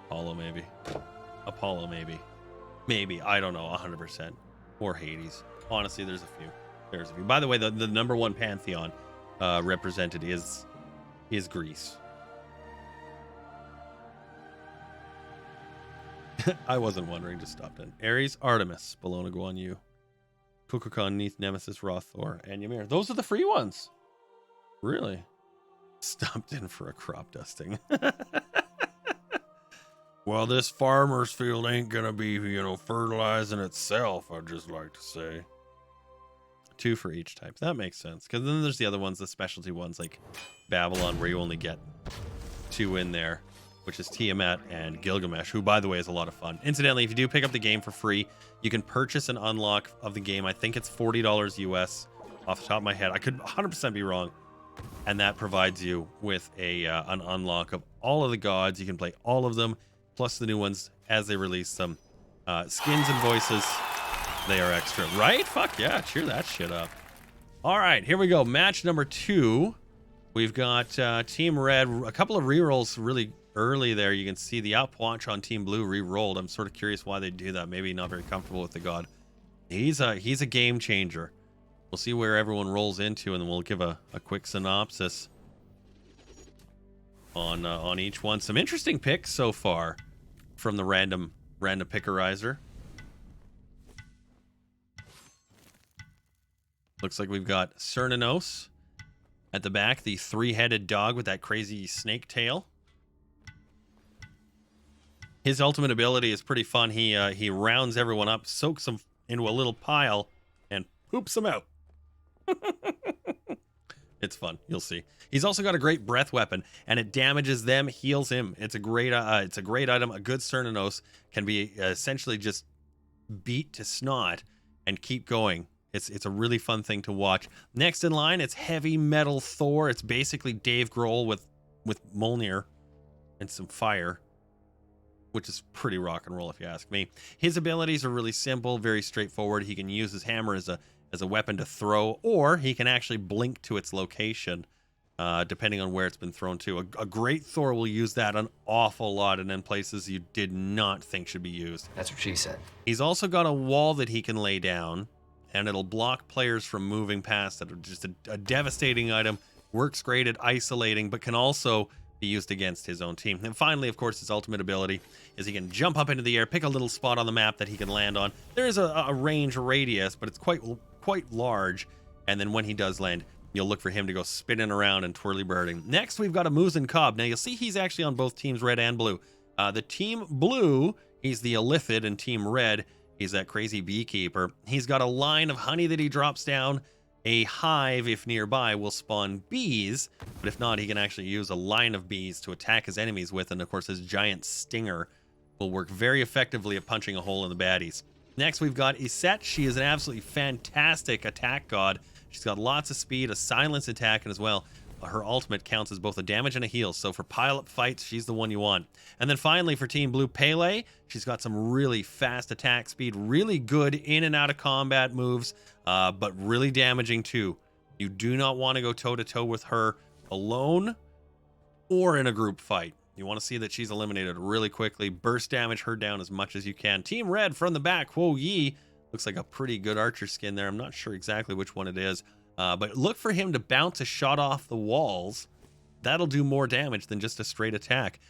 Apollo, maybe. Apollo, maybe. Maybe. I don't know. 100%. Or Hades. Honestly, there's a few. There's a few. By the way, the number 1 pantheon represented is Greece. I wasn't wondering, just stopped in. Ares, Artemis, Bellona, Guan Yu, Kukulkan, Neath, Nemesis, Ra, Thor, and Ymir. Those are the free ones. Really? Stopped in for a crop dusting. Well, this farmer's field ain't gonna be, fertilizing itself, I'd just like to say. 2 for each type. That makes sense. Because then there's the other ones, the specialty ones like Babylon, where you only get 2 in there, which is Tiamat and Gilgamesh, who, by the way, is a lot of fun. Incidentally, if you do pick up the game for free, you can purchase an unlock of the game. I think it's $40 US off the top of my head. I could 100% be wrong. And that provides you with an unlock of all of the gods. You can play all of them, plus the new ones as they release them. Skins and voices, they are extra, right? Fuck yeah, cheer that shit up. All right, here we go. Match number 2. We've got Team Red, a couple of rerolls really early there. You can see the Outpwatch on Team Blue re-rolled. I'm sort of curious why they do that. Maybe not very comfortable with the god. He's a game changer. We'll see where everyone rolls into, and then we'll give a quick synopsis. on each one. Some interesting picks so far from the random pickerizer. Looks like we've got Thanatos at the back, the three-headed dog with that crazy snake tail. His ultimate ability is pretty fun. He rounds everyone up, soaks them into a little pile, and poops them out. It's fun. You'll see. He's also got a great breath weapon, and it damages them, heals him. It's a great item. A good Thanatos can be essentially just beat to snot and keep going. It's a really fun thing to watch. Next in line, it's Heavy Metal Thor. It's basically Dave Grohl with Mjolnir and some fire, which is pretty rock and roll if you ask me. His abilities are really simple, very straightforward. He can use his hammer as a weapon to throw, or he can actually blink to its location, depending on where it's been thrown to. A great Thor will use that an awful lot and in places you did not think should be used. That's what she said. He's also got a wall that he can lay down, and it'll block players from moving past it. Just a devastating item. Works great at isolating, but can also be used against his own team. And finally, of course, his ultimate ability is he can jump up into the air, pick a little spot on the map that he can land on. There is a range radius, but it's quite large. And then when he does land, you'll look for him to go spinning around and twirly birding. Next, we've got a Muzen Cobb. Now, you'll see he's actually on both teams, red and blue. The team blue, he's the Illithid, and team red, he's that crazy beekeeper. He's got a line of honey that he drops down. A hive, if nearby, will spawn bees, but if not, he can actually use a line of bees to attack his enemies with, and of course his giant stinger will work very effectively at punching a hole in the baddies. Next, we've got Iset. She is an absolutely fantastic attack god. She's got lots of speed, a silence attack, and as well, her ultimate counts as both a damage and a heal, so for pile-up fights, she's the one you want. And then finally, for Team Blue, Pele, she's got some really fast attack speed, really good in and out of combat moves, but really damaging too. You do not want to go toe-to-toe with her alone or in a group fight. You want to see that she's eliminated really quickly. Burst damage her down as much as you can. Team Red from the back, Huo Yi, looks like a pretty good archer skin there. I'm not sure exactly which one it is. But look for him to bounce a shot off the walls. That'll do more damage than just a straight attack.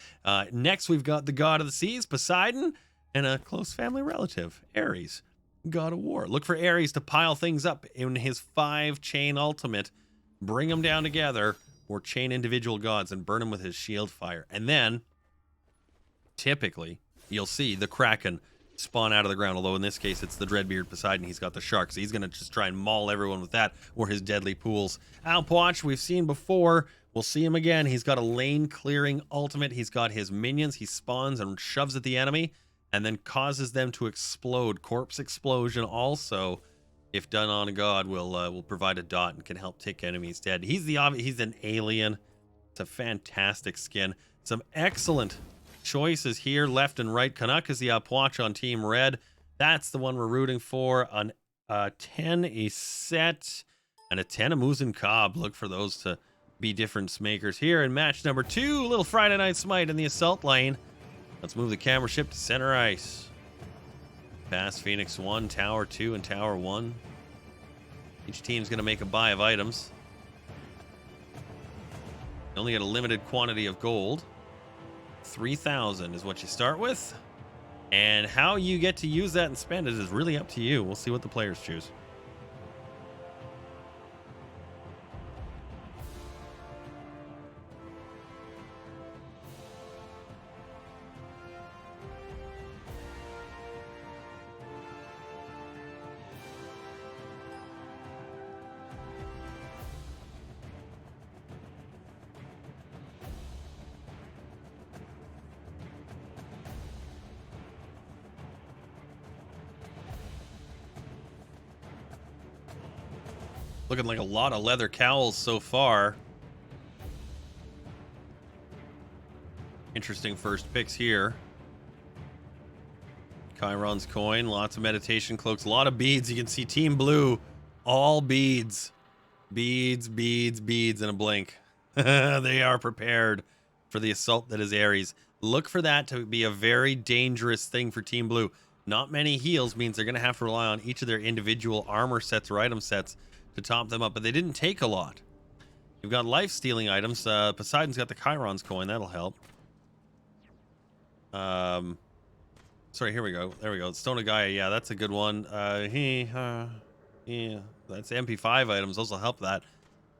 Next, we've got the God of the Seas, Poseidon, and a close family relative, Ares, God of War. Look for Ares to pile things up in his 5-chain ultimate, bring them down together, or chain individual gods and burn them with his shield fire. And then, typically, you'll see the Kraken spawn out of the ground, although in this case it's the Dreadbeard Poseidon. He's got the shark, so he's going to just try and maul everyone with that or his deadly pools. Alpwatch, we've seen before. We'll see him again. He's got a lane clearing ultimate. He's got his minions. He spawns and shoves at the enemy and then causes them to explode. Corpse explosion also, if done on a god, will provide a dot and can help take enemies dead. He's an alien. It's a fantastic skin. Some excellent choices here, left and right. Canuck is the Alpwatch on Team Red. That's the one we're rooting for. On 10 a set and a 10 a Muzen Cobb. Look for those to be difference makers here in match number 2. Little Friday Night Smite in the assault lane. Let's move the camera ship to center ice. Past Phoenix 1, Tower 2, and Tower 1. Each team's going to make a buy of items. You only get a limited quantity of gold. 3,000 is what you start with. And how you get to use that and spend it is really up to you. We'll see what the players choose. Looking like a lot of leather cowls so far. Interesting first picks here. Chiron's coin, lots of meditation cloaks, a lot of beads. You can see Team Blue, all beads. Beads, beads, beads in a blink. They are prepared for the assault that is Ares. Look for that to be a very dangerous thing for Team Blue. Not many heals means they're going to have to rely on each of their individual armor sets or item sets to top them up, but they didn't take a lot. You've got life-stealing items. Poseidon's got the Chiron's coin. That'll help. Sorry, here we go. There we go. Stone of Gaia. Yeah, that's a good one. Yeah, that's MP5 items. Those will help that.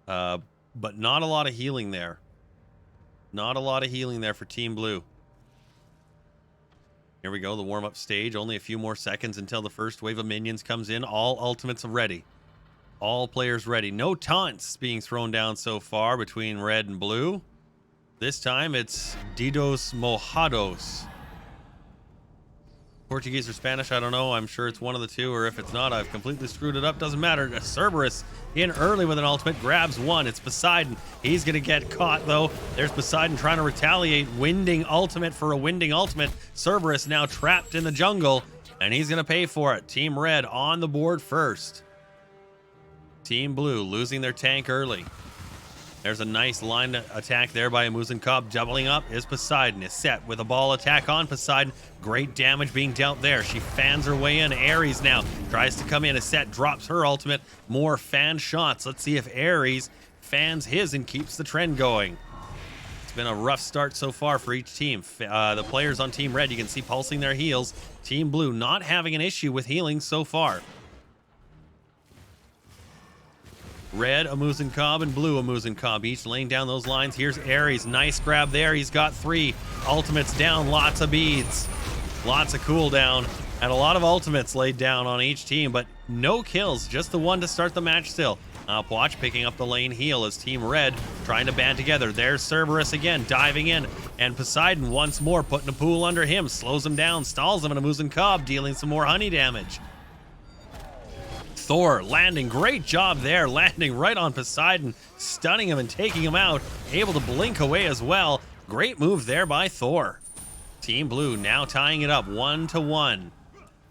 But not a lot of healing there. Not a lot of healing there for Team Blue. Here we go, the warm-up stage. Only a few more seconds until the first wave of minions comes in. All ultimates are ready. All players ready. No taunts being thrown down so far between red and blue. This time it's Didos Mojados. Portuguese or Spanish, I don't know. I'm sure it's one of the two, or if it's not, I've completely screwed it up. Doesn't matter. Cerberus in early with an ultimate, grabs one. It's Poseidon. He's going to get caught, though. There's Poseidon trying to retaliate. Winding ultimate for a winding ultimate. Cerberus now trapped in the jungle, and he's going to pay for it. Team Red on the board first. Team Blue losing their tank early. There's a nice line attack there by Amuzen Cobb. Doubling up is Poseidon. Is set with a ball attack on Poseidon. Great damage being dealt there. She fans her way in. Ares now tries to come in. Is set, drops her ultimate. More fan shots. Let's see if Ares fans his and keeps the trend going. It's been a rough start so far for each team. The players on Team Red, you can see pulsing their heals. Team Blue not having an issue with healing so far. Red, Amuzen Cobb, and Blue, Amuzen Cobb, each laying down those lines. Here's Ares. Nice grab there. He's got 3 ultimates down. Lots of beads. Lots of cooldown. And a lot of ultimates laid down on each team, but no kills. Just the one to start the match still. Watch picking up the lane heal as Team Red trying to band together. There's Cerberus again, diving in. And Poseidon once more putting a pool under him. Slows him down, stalls him, and Amuzen Cobb dealing some more honey damage. Thor landing, great job there, landing right on Poseidon, stunning him and taking him out, able to blink away as well. Great move there by Thor. Team Blue now tying it up 1-1.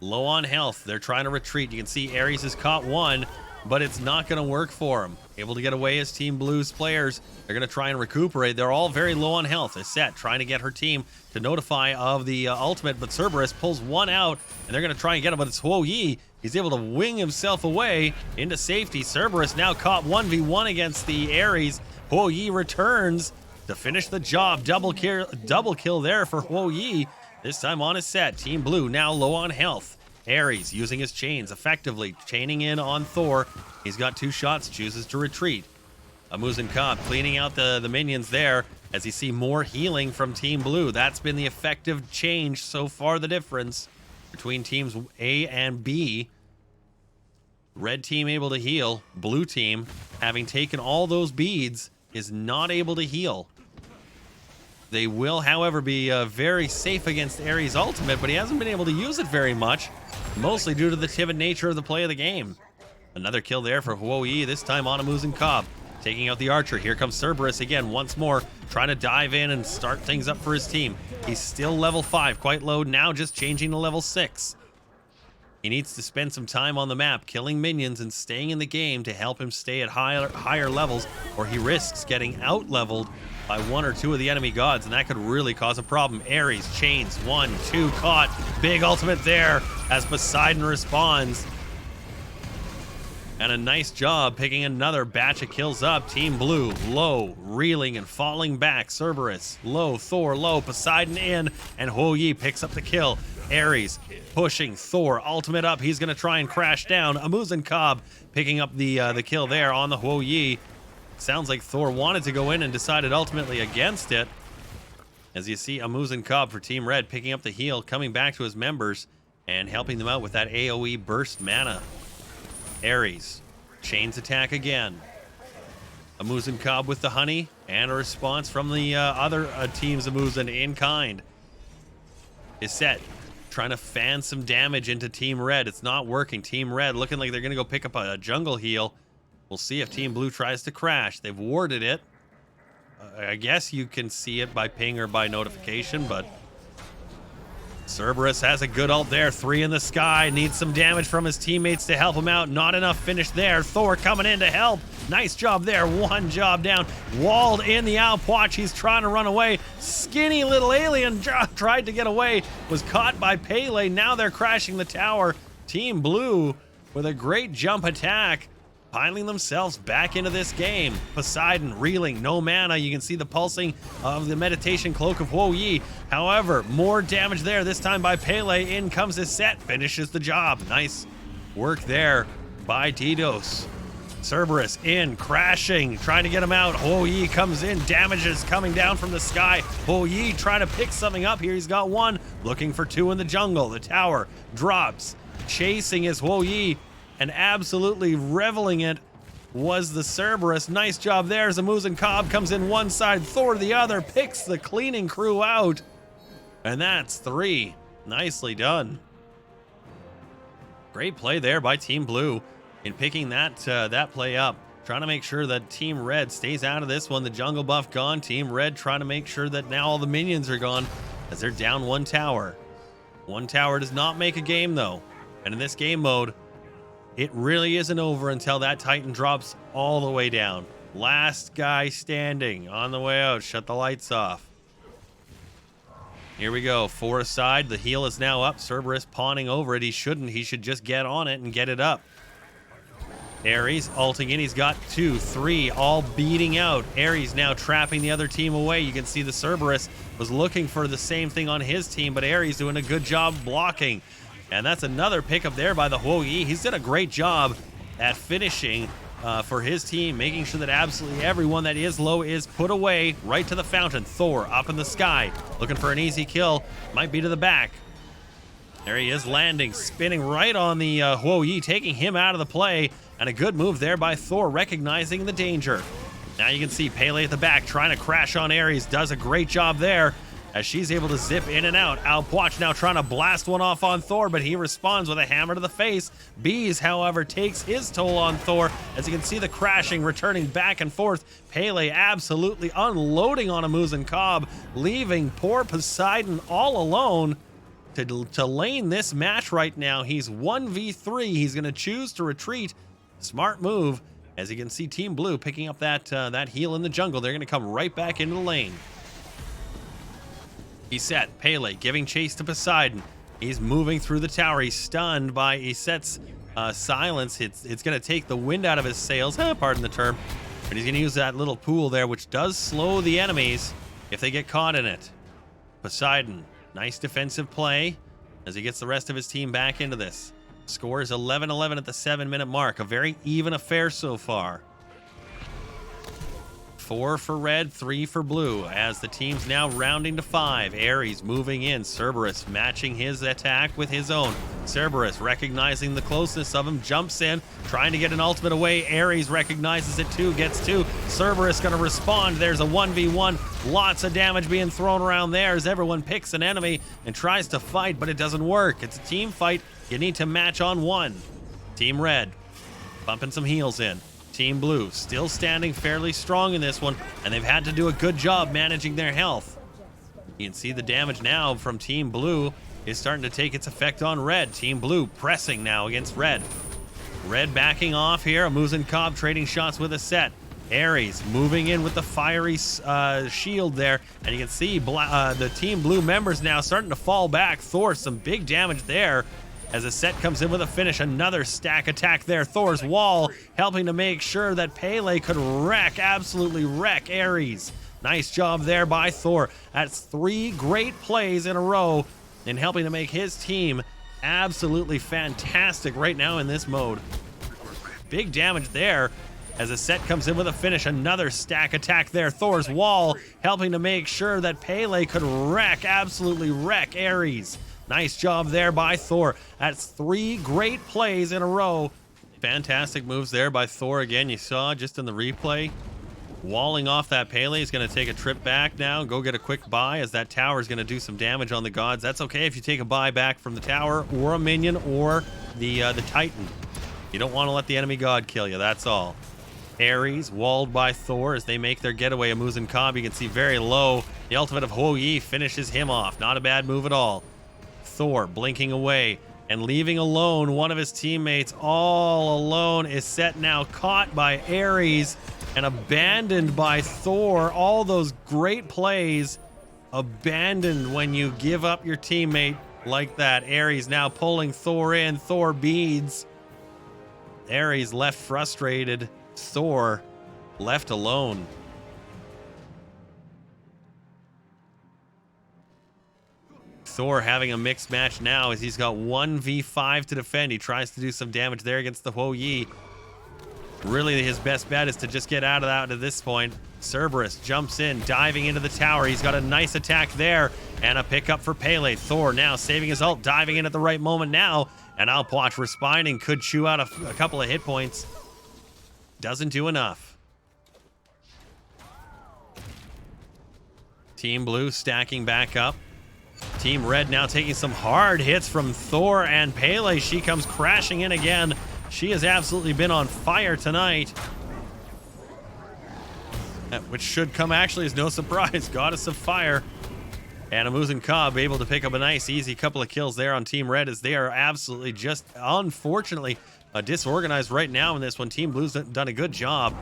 Low on health, they're trying to retreat. You can see Ares has caught one, but it's not going to work for him. Able to get away as Team Blue's players. They're going to try and recuperate. They're all very low on health. Aset trying to get her team to notify of the ultimate, but Cerberus pulls one out, and they're going to try and get him, but it's Huo Yi. He's able to wing himself away into safety. Cerberus now caught 1v1 against the Ares. Huo Yi returns to finish the job. Double kill there for Huo Yi. This time on his set. Team Blue now low on health. Ares using his chains effectively, chaining in on Thor. He's got 2 shots, chooses to retreat. Amuzen Cobb cleaning out the minions there as you see more healing from Team Blue. That's been the effective change so far, the difference between teams A and B. Red team able to heal. Blue team, having taken all those beads, is not able to heal. They will, however, be very safe against Ares' ultimate, but he hasn't been able to use it very much, mostly due to the timid nature of the play of the game. Another kill there for Huo Yi, this time on Amuzen Cobb, taking out the archer. Here comes Cerberus again, once more, trying to dive in and start things up for his team. He's still level 5, quite low, now just changing to level 6. He needs to spend some time on the map, killing minions and staying in the game to help him stay at higher levels, or he risks getting out-leveled by 1 or 2 of the enemy gods, and that could really cause a problem. Ares, chains, 1, 2, caught. Big ultimate there as Poseidon responds. And a nice job picking another batch of kills up. Team Blue, low, reeling and falling back. Cerberus, low, Thor, low, Poseidon in, and Huo Yi picks up the kill. Ares pushing Thor, ultimate up. He's going to try and crash down. Amuzen Cobb picking up the kill there on the Huo Yi. Sounds like Thor wanted to go in and decided ultimately against it. As you see, Amuzen Cobb for Team Red picking up the heal, coming back to his members and helping them out with that AoE burst mana. Ares, chains attack again. Amuzen Cobb with the honey and a response from the other team's Amuzen in kind. Is set, trying to fan some damage into Team Red. It's not working. Team Red looking like they're going to go pick up a jungle heal. We'll see if Team Blue tries to crash. They've warded it. I guess you can see it by ping or by notification, but Cerberus has a good ult there. 3 in the sky. Needs some damage from his teammates to help him out. Not enough finish there. Thor coming in to help. Nice job there. 1 job down. Walled in the Outwatch. He's trying to run away. Skinny little alien tried to get away. Was caught by Pele. Now they're crashing the tower. Team Blue with a great jump attack. piling themselves back into this game. Poseidon reeling, no mana. You can see the pulsing of the meditation cloak of Huo Yi. However, more damage there, this time by Pele. In comes his set, finishes the job. Nice work there by Didos. Cerberus in, crashing, trying to get him out. Huo Yi comes in, damages coming down from the sky. Huo Yi trying to pick something up here. He's got one, looking for two in the jungle. The tower drops, chasing his Huo Yi, and absolutely reveling it was the Cerberus. Nice job there. Zamuz Cobb comes in one side, Thor the other, picks the cleaning crew out. And that's 3. Nicely done. Great play there by Team Blue in picking that play up. Trying to make sure that Team Red stays out of this one. The jungle buff gone. Team Red trying to make sure that now all the minions are gone as they're down 1 tower. 1 tower does not make a game though. And in this game mode, it really isn't over until that Titan drops all the way down. Last guy standing on the way out. Shut the lights off. Here we go. 4 aside. The heal is now up. Cerberus pawning over it. He shouldn't. He should just get on it and get it up. Ares ulting in. He's got 2, 3, all beating out. Ares now trapping the other team away. You can see the Cerberus was looking for the same thing on his team, but Ares doing a good job blocking. And that's another pickup there by the Huo Yi. He's done a great job at finishing for his team, making sure that absolutely everyone that is low is put away right to the fountain. Thor up in the sky, looking for an easy kill. Might be to the back. There he is landing, spinning right on the Huo Yi, taking him out of the play. And a good move there by Thor, recognizing the danger. Now you can see Pele at the back trying to crash on Ares. Does a great job there as she's able to zip in and out. Alpuach now trying to blast one off on Thor, but he responds with a hammer to the face. Bees, however, takes his toll on Thor. As you can see the crashing, returning back and forth. Pele absolutely unloading on Amuz and Cobb, leaving poor Poseidon all alone to lane this match right now. He's 1v3. He's going to choose to retreat. Smart move. As you can see, Team Blue picking up that heal in the jungle. They're going to come right back into the lane. He's set. Pele giving chase to Poseidon. He's moving through the tower. He's stunned by Iset's silence. It's going to take the wind out of his sails. Pardon the term. But he's going to use that little pool there, which does slow the enemies if they get caught in it. Poseidon, nice defensive play as he gets the rest of his team back into this. Score is 11-11 at the 7-minute mark. A very even affair so far. 4 for red, 3 for blue, as the team's now rounding to 5. Ares moving in. Cerberus matching his attack with his own. Cerberus recognizing the closeness of him, jumps in, trying to get an ultimate away. Ares recognizes it too, gets 2. Cerberus going to respond. There's a 1v1. Lots of damage being thrown around there as everyone picks an enemy and tries to fight, but it doesn't work. It's a team fight. You need to match on one. Team Red bumping some heals in. Team Blue still standing fairly strong in this one, and they've had to do a good job managing their health. You can see the damage now from Team Blue is starting to take its effect on Red. Team Blue pressing now against Red. Red backing off here. Amuz and Cobb trading shots with a set. Ares moving in with the fiery shield there, and you can see the Team Blue members now starting to fall back. Thor, some big damage there. As a set comes in with a finish, another stack attack there. Thor's wall helping to make sure that Pele could absolutely wreck Ares. Nice job there by Thor. That's 3 great plays in a row in helping to make his team absolutely fantastic right now in this mode. Big damage there as a set comes in with a finish. Another stack attack there. Thor's wall helping to make sure that Pele could absolutely wreck Ares. Nice job there by Thor. That's 3 great plays in a row. Fantastic moves there by Thor. Again, you saw just in the replay. Walling off that Pele is going to take a trip back now. Go get a quick buy as that tower is going to do some damage on the gods. That's okay if you take a buy back from the tower or a minion or the Titan. You don't want to let the enemy god kill you. That's all. Ares walled by Thor as they make their getaway. Amuz and Cobb, you can see very low. The ultimate of Huo Yi finishes him off. Not a bad move at all. Thor blinking away and leaving alone one of his teammates all alone. Is set now caught by Ares and abandoned by Thor. All those great plays abandoned when you give up your teammate like that. Ares now pulling Thor in. Thor beads There he's left frustrated. Thor left alone. Thor having a mixed match now as he's got 1v5 to defend. He tries to do some damage there against the Huo Yi. Really, his best bet is to just get out of that at this point. Cerberus jumps in, diving into the tower. He's got a nice attack there and a pickup for Pele. Thor now saving his ult, diving in at the right moment now. And Alpwatch responding, could chew out a couple of hit points. Doesn't do enough. Team Blue stacking back up. Team Red now taking some hard hits from Thor and Pele. She comes crashing in again. She has absolutely been on fire tonight. Which should come actually as no surprise. Goddess of Fire. And Amuzin Cobb able to pick up a nice easy couple of kills there on Team Red as they are absolutely just unfortunately disorganized right now in this one. Team Blue's done a good job.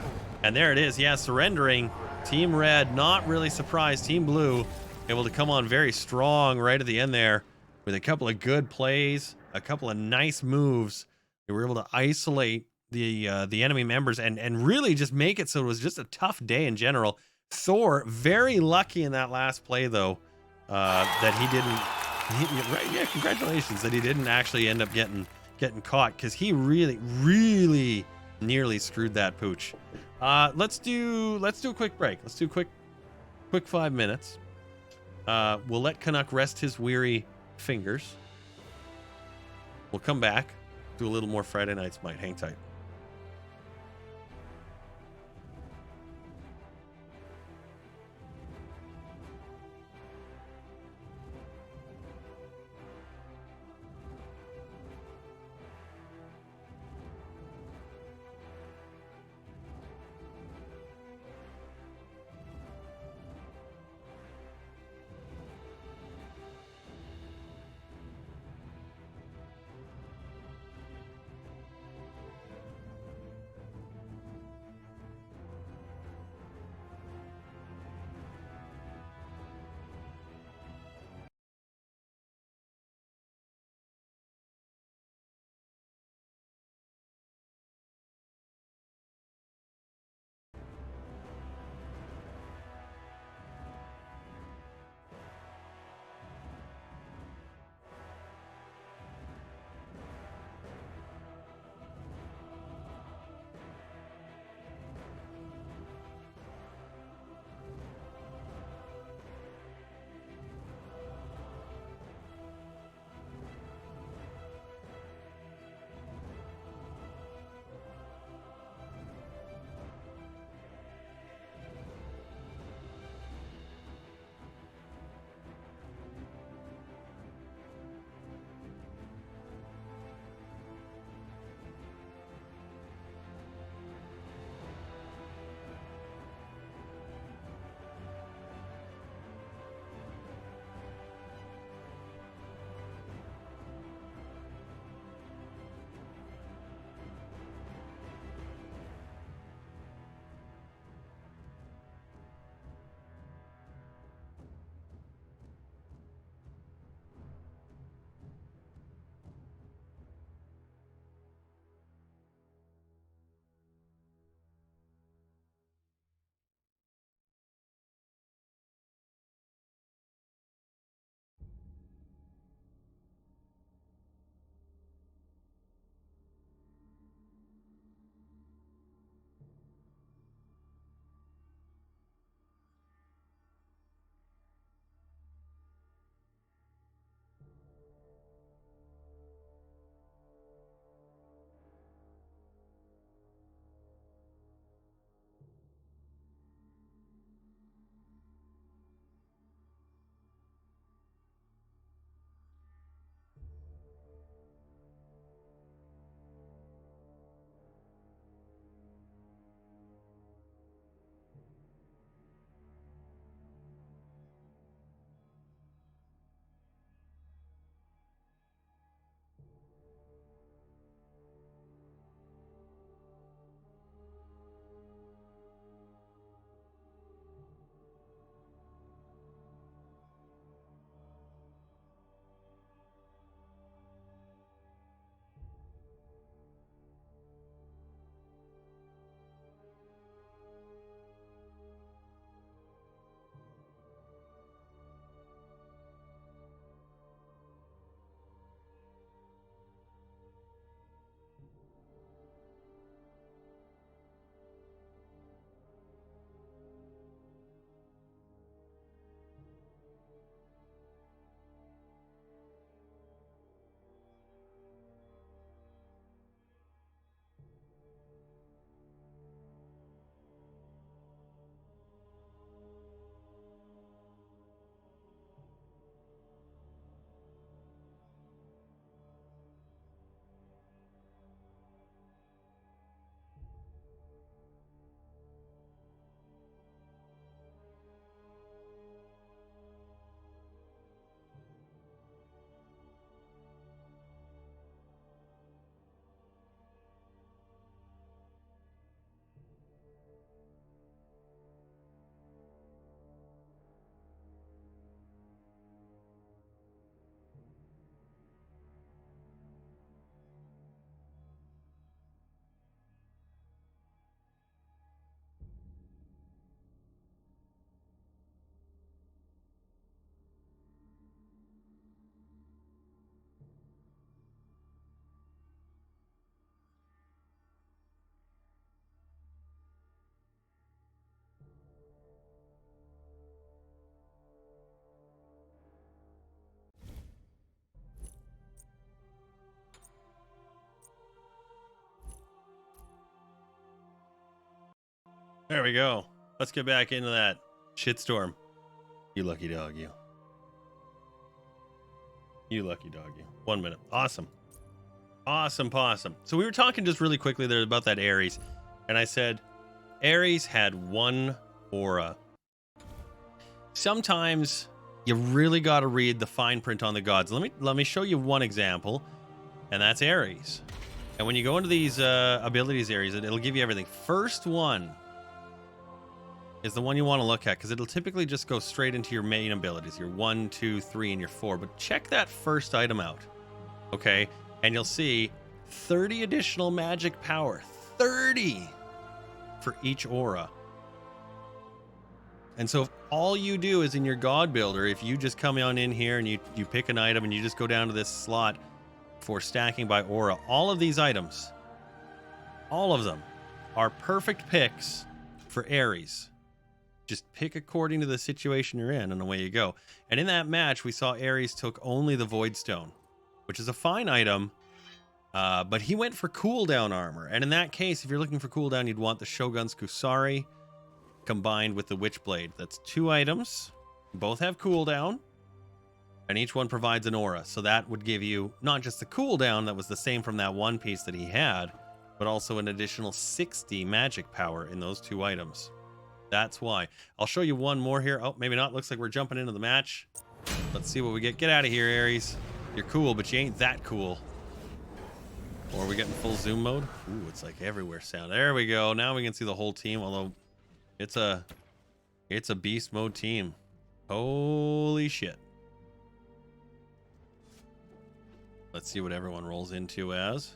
And there it is. Yeah, surrendering. Team Red not really surprised. Team Blue able to come on very strong right at the end there with a couple of good plays, a couple of nice moves. They were able to isolate the enemy members and really just make it so it was just a tough day in general. Thor very lucky in that last play though, that he didn't. Right, yeah, congratulations that he didn't actually end up getting caught because he really nearly screwed that pooch. Let's do a quick break. Let's do a quick 5 minutes. We'll let Canuck rest his weary fingers. We'll come back, do a little more Friday Night Smite. Hang tight. There we go. Let's get back into that shitstorm. You lucky dog, you. You lucky dog, you. 1 minute. Awesome. Awesome possum. So we were talking just really quickly there about that Ares. And I said, Ares had one aura. Sometimes you really got to read the fine print on the gods. Let me show you one example, and that's Ares. And when you go into these abilities areas, it'll give you everything. First one is the one you want to look at, because it'll typically just go straight into your main abilities, your 1, 2, 3, and your 4. But check that first item out, okay? And you'll see 30 additional magic power. 30 for each aura. And so if all you do is in your god builder, if you just come on in here and you pick an item and you just go down to this slot for stacking by aura, all of these items, all of them are perfect picks for Ares. Just pick according to the situation you're in, and away you go. And in that match, we saw Ares took only the Void Stone, which is a fine item, but he went for cooldown armor. And in that case, if you're looking for cooldown, you'd want the Shogun's Kusari combined with the Witchblade. That's 2 items. Both have cooldown, and each one provides an aura. So that would give you not just the cooldown that was the same from that one piece that he had, but also an additional 60 magic power in those 2 items. That's why. I'll show you one more here. Oh, maybe not. Looks like we're jumping into the match. Let's see what we get. Get out of here, Ares. You're cool, but you ain't that cool. Or are we getting full zoom mode? Ooh, it's like everywhere sound. There we go. Now we can see the whole team, although it's a beast mode team. Holy shit. Let's see what everyone rolls into as.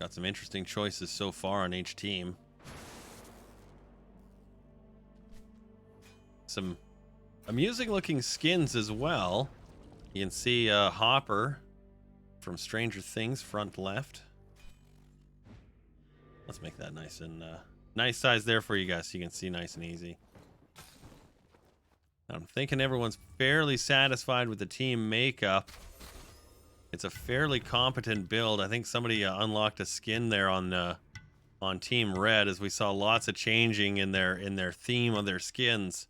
Got some interesting choices so far on each team. Some amusing looking skins as well. You can see Hopper from Stranger Things, front left. Let's make that nice and nice size there for you guys so you can see nice and easy. I'm thinking everyone's fairly satisfied with the team makeup. It's a fairly competent build. I think somebody unlocked a skin there on Team Red, as we saw lots of changing in their theme of their skins.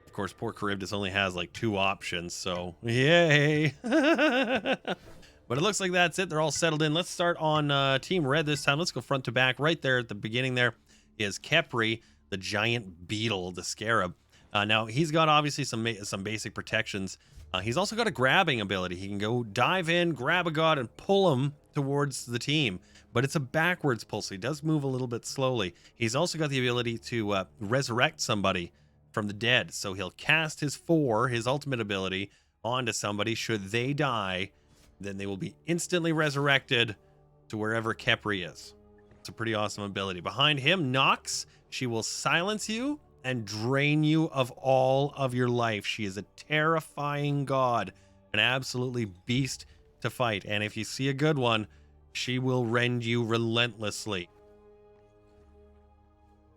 Of course, poor Charybdis only has like 2 options, so yay! But it looks like that's it. They're all settled in. Let's start on Team Red this time. Let's go front to back. Right there at the beginning there is Khepri, the giant beetle, the scarab. Now, he's got obviously some basic protections. He's also got a grabbing ability. He can go dive in, grab a god, and pull him towards the team. But it's a backwards pull, so he does move a little bit slowly. He's also got the ability to resurrect somebody from the dead. So he'll cast his ultimate ability, onto somebody. Should they die, then they will be instantly resurrected to wherever Khepri is. It's a pretty awesome ability. Behind him, Nox. She will silence you and drain you of all of your life. She is a terrifying god, an absolutely beast to fight. And if you see a good one, she will rend you relentlessly.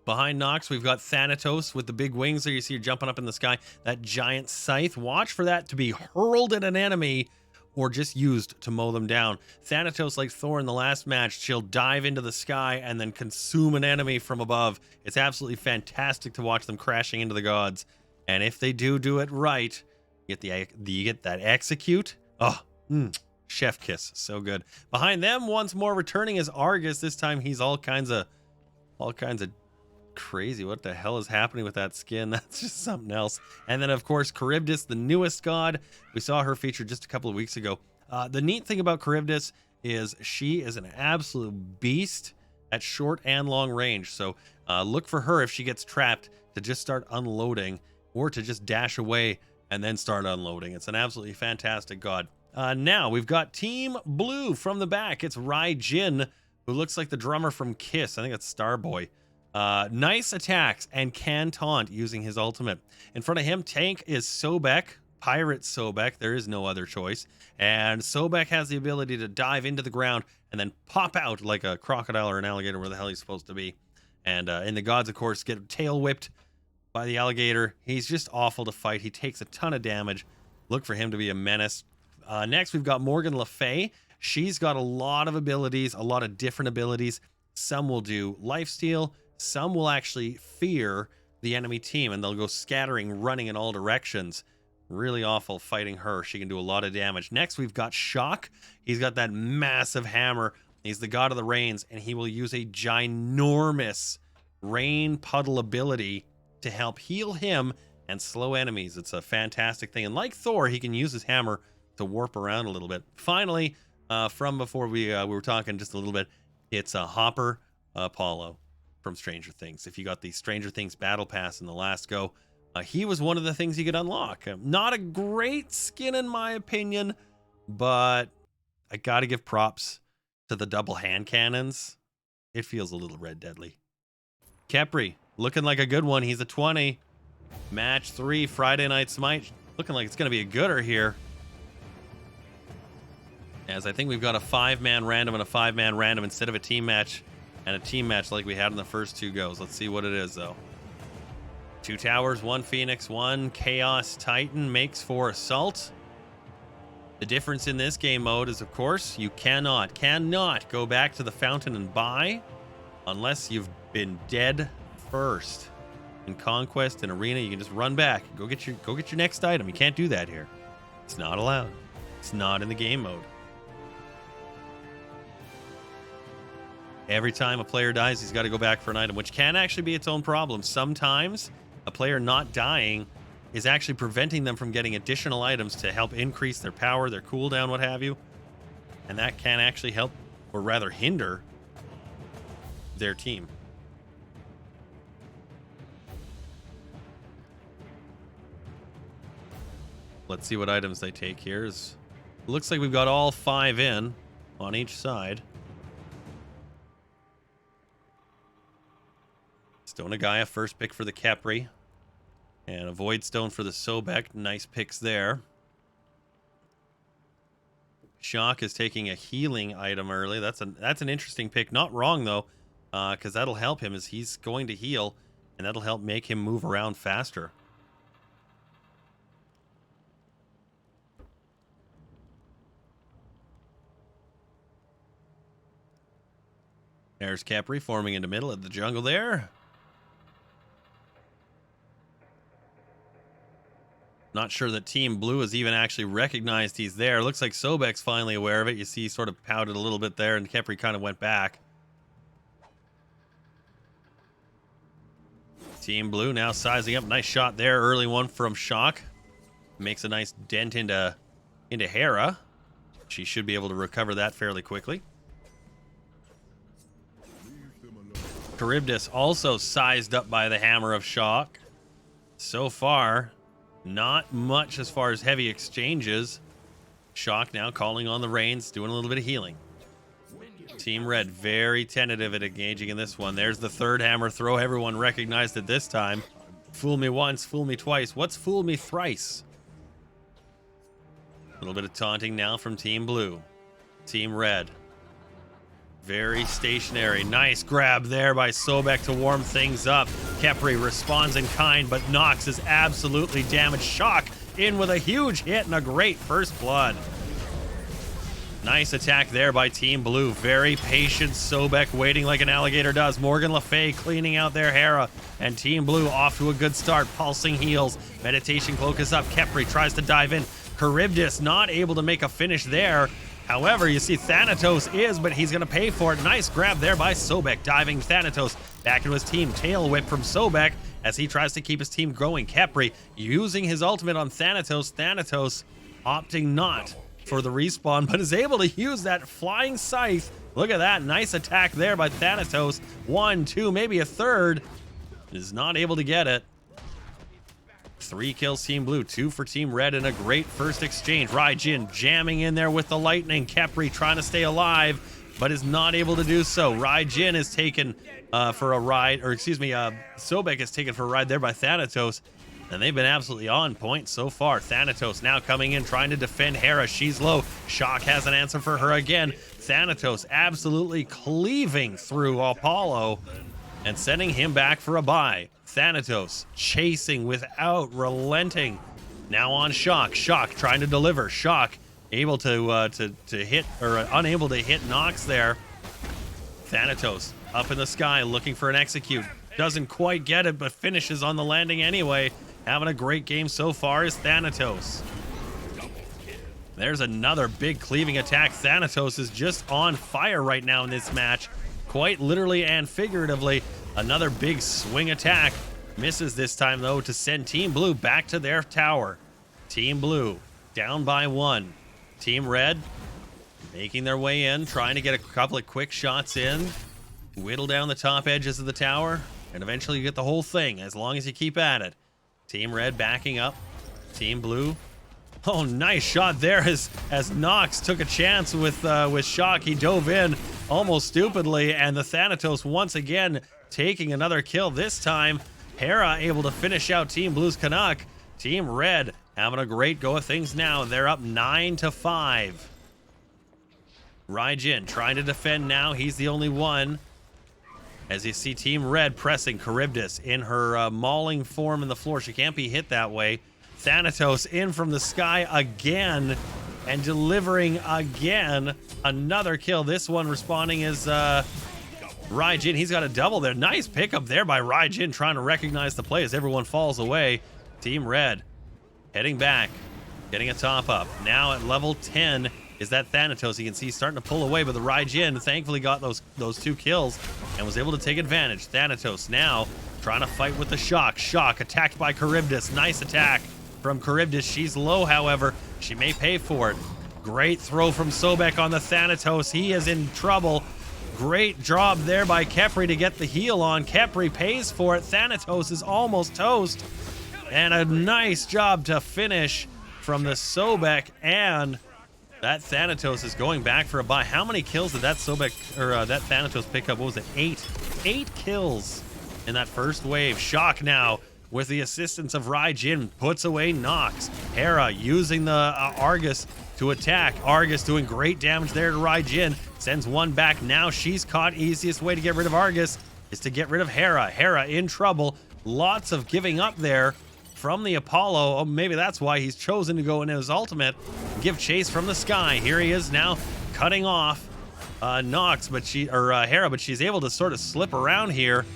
Behind Nox, we've got Thanatos with the big wings there. You see her jumping up in the sky. That giant scythe. Watch for that to be hurled at an enemy or just used to mow them down. Thanatos, like Thor in the last match, she'll dive into the sky and then consume an enemy from above. It's absolutely fantastic to watch them crashing into the gods. And if they do it right, you get that execute. Oh, chef kiss. So good. Behind them, once more, returning is Argus. This time he's all kinds of crazy. What the hell is happening with that skin? That's just something else. And then, of course, Charybdis, the newest god. We saw her featured just a couple of weeks ago. The neat thing about Charybdis is she is an absolute beast at short and long range. So look for her if she gets trapped to just start unloading, or to just dash away and then start unloading. It's an absolutely fantastic god. Now we've got Team Blue from the back. It's Rai Jin, who looks like the drummer from Kiss. I think that's Starboy. Nice attacks and can taunt using his ultimate. In front of him, tank is Sobek, Pirate Sobek. There is no other choice. And Sobek has the ability to dive into the ground and then pop out like a crocodile or an alligator, where the hell he's supposed to be. And the gods, of course, get tail whipped by the alligator. He's just awful to fight. He takes a ton of damage. Look for him to be a menace. Next, we've got Morgan Le Fay. She's got a lot of abilities, a lot of different abilities. some will do lifesteal, some will actually fear the enemy team, and they'll go scattering, running in all directions. Really awful fighting her. She can do a lot of damage. Next, we've got Shock. He's got that massive hammer. He's the god of the rains, and he will use a ginormous rain puddle ability to help heal him and slow enemies. It's a fantastic thing. And like Thor, he can use his hammer to warp around a little bit. Finally, from before we were talking just a little bit, it's a Hopper Apollo from Stranger Things. If you got the Stranger Things Battle Pass in the last go, he was one of the things you could unlock. Not a great skin in my opinion, but I gotta give props to the double hand cannons. It feels a little Red Deadly. Khepri, looking like a good one. He's a 20. Match 3, Friday Night Smite. Looking like it's going to be a gooder here. As I think we've got a 5-man random and a 5-man random instead of a team match and a team match like we had in the first 2 goes. Let's see what it is, though. 2 towers, 1 Phoenix, 1 Chaos Titan makes for Assault. The difference in this game mode is, of course, you cannot go back to the fountain and buy unless you've been dead first. In Conquest and Arena, you can just run back, go get your next item. You can't do that here. It's not allowed. It's not in the game mode. Every time a player dies, he's got to go back for an item, which can actually be its own problem. Sometimes a player not dying is actually preventing them from getting additional items to help increase their power, their cooldown, what have you. And that can actually help, or rather hinder, their team. Let's see what items they take here. Looks like we've got all 5 in on each side. Stone Gaia, first pick for the Khepri. And a Void Stone for the Sobek. Nice picks there. Shock is taking a healing item early. That's an interesting pick. Not wrong, though, because that'll help him as he's going to heal, and that'll help make him move around faster. There's Khepri forming in the middle of the jungle there. Not sure that Team Blue has even actually recognized he's there. Looks like Sobek's finally aware of it. You see he sort of pouted a little bit there, and Khepri kind of went back. Team Blue now sizing up. Nice shot there. Early one from Shock. Makes a nice dent into Hera. She should be able to recover that fairly quickly. Charybdis also sized up by the hammer of Shock. So far, not much as far as heavy exchanges. Shock now calling on the Reigns, doing a little bit of healing. Team Red very tentative at engaging in this one. There's the third hammer throw. Everyone recognized it this time. Fool me once, fool me twice. What's fool me thrice? A little bit of taunting now from Team Blue. Team Red. Very stationary. Nice grab there by Sobek to warm things up. Khepri responds in kind, but Nox is absolutely damaged. Shock in with a huge hit and a great first blood. Nice attack there by Team Blue. Very patient Sobek waiting like an alligator does. Morgan Le Fay cleaning out their Hera. And Team Blue off to a good start. Pulsing heals. Meditation Cloak is up. Khepri tries to dive in. Charybdis not able to make a finish there. However, you see Thanatos is, but he's going to pay for it. Nice grab there by Sobek, diving Thanatos back into his team. Tail whip from Sobek as he tries to keep his team going. Khepri using his ultimate on Thanatos. Thanatos opting not for the respawn, but is able to use that flying scythe. Look at that. Nice attack there by Thanatos. 1, 2, maybe a third. Is not able to get it. 3 kills Team Blue, 2 for Team Red, and a great first exchange. Raijin jamming in there with the lightning. Khepri trying to stay alive, but is not able to do so. Raijin is taken for a ride, or excuse me, Sobek is taken for a ride there by Thanatos, and they've been absolutely on point so far. Thanatos now coming in, trying to defend Hera. She's low. Shock has an answer for her again. Thanatos absolutely cleaving through Apollo and sending him back for a bye. Thanatos chasing without relenting. Now on Shock. Shock trying to deliver. Shock able to hit, or unable to hit Nox there. Thanatos up in the sky looking for an execute. Doesn't quite get it, but finishes on the landing anyway. Having a great game so far is Thanatos. There's another big cleaving attack. Thanatos is just on fire right now in this match. Quite literally and figuratively. Another big swing attack. Misses this time, though, to send Team Blue back to their tower. Team Blue down by 1. Team Red making their way in, trying to get a couple of quick shots in. Whittle down the top edges of the tower, and eventually you get the whole thing, as long as you keep at it. Team Red backing up. Team Blue. Oh, nice shot there as Nox took a chance with Shock. He dove in almost stupidly, and the Thanatos once again taking another kill. This time, Hera able to finish out Team Blue's Canuck. Team Red having a great go of things now. They're up 9-5. Raijin trying to defend now. He's the only one. As you see Team Red pressing Charybdis in her mauling form in the floor. She can't be hit that way. Thanatos in from the sky again and delivering again. Another kill. This one responding is Raijin. He's got a double there. Nice pickup there by Raijin, trying to recognize the play as everyone falls away. Team Red heading back, getting a top up. Now at level 10 is that Thanatos. You can see starting to pull away, but the Raijin thankfully got those 2 kills and was able to take advantage. Thanatos now trying to fight with the Shock. Shock attacked by Charybdis. Nice attack from Charybdis. She's low, however. She may pay for it. Great throw from Sobek on the Thanatos. He is in trouble. Great job there by Khepri to get the heal on. Khepri pays for it. Thanatos is almost toast. And a nice job to finish from the Sobek, and that Thanatos is going back for a buy. How many kills did that Sobek or that Thanatos pick up? What was it? 8. 8 kills in that first wave. Shock now with the assistance of Raijin puts away Nox. Hera using the Argus to attack. Argus doing great damage there to Raijin. Sends one back. Now she's caught. Easiest way to get rid of Argus is to get rid of Hera. Hera in trouble. Lots of giving up there from the Apollo. Oh, maybe that's why he's chosen to go in his ultimate. Give chase from the sky. Here he is now cutting off Nox, Hera, but she's able to sort of slip around here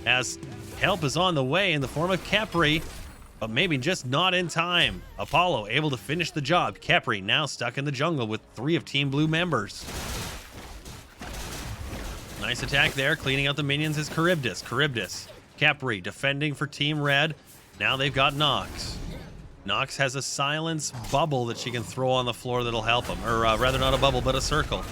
as help is on the way in the form of Khepri, but maybe just not in time. Apollo able to finish the job. Khepri now stuck in the jungle with 3 of Team Blue members. Nice attack there. Cleaning out the minions is Charybdis. Charybdis. Khepri defending for Team Red. Now they've got Nox. Nox has a silence bubble that she can throw on the floor that'll help him. Or rather not a bubble, but a circle.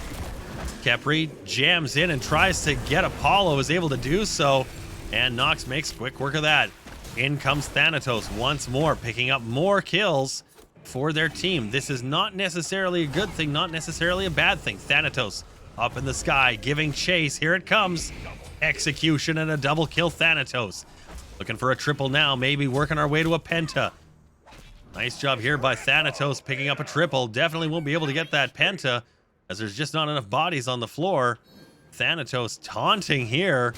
Khepri jams in and tries to get Apollo, is able to do so. And Nox makes quick work of that. In comes Thanatos once more, picking up more kills for their team. This is not necessarily a good thing, not necessarily a bad thing. Thanatos up in the sky, giving chase. Here it comes. Execution and a double kill Thanatos. Looking for a triple now, maybe working our way to a penta. Nice job here by Thanatos picking up a triple. Definitely won't be able to get that penta as there's just not enough bodies on the floor. Thanatos taunting here.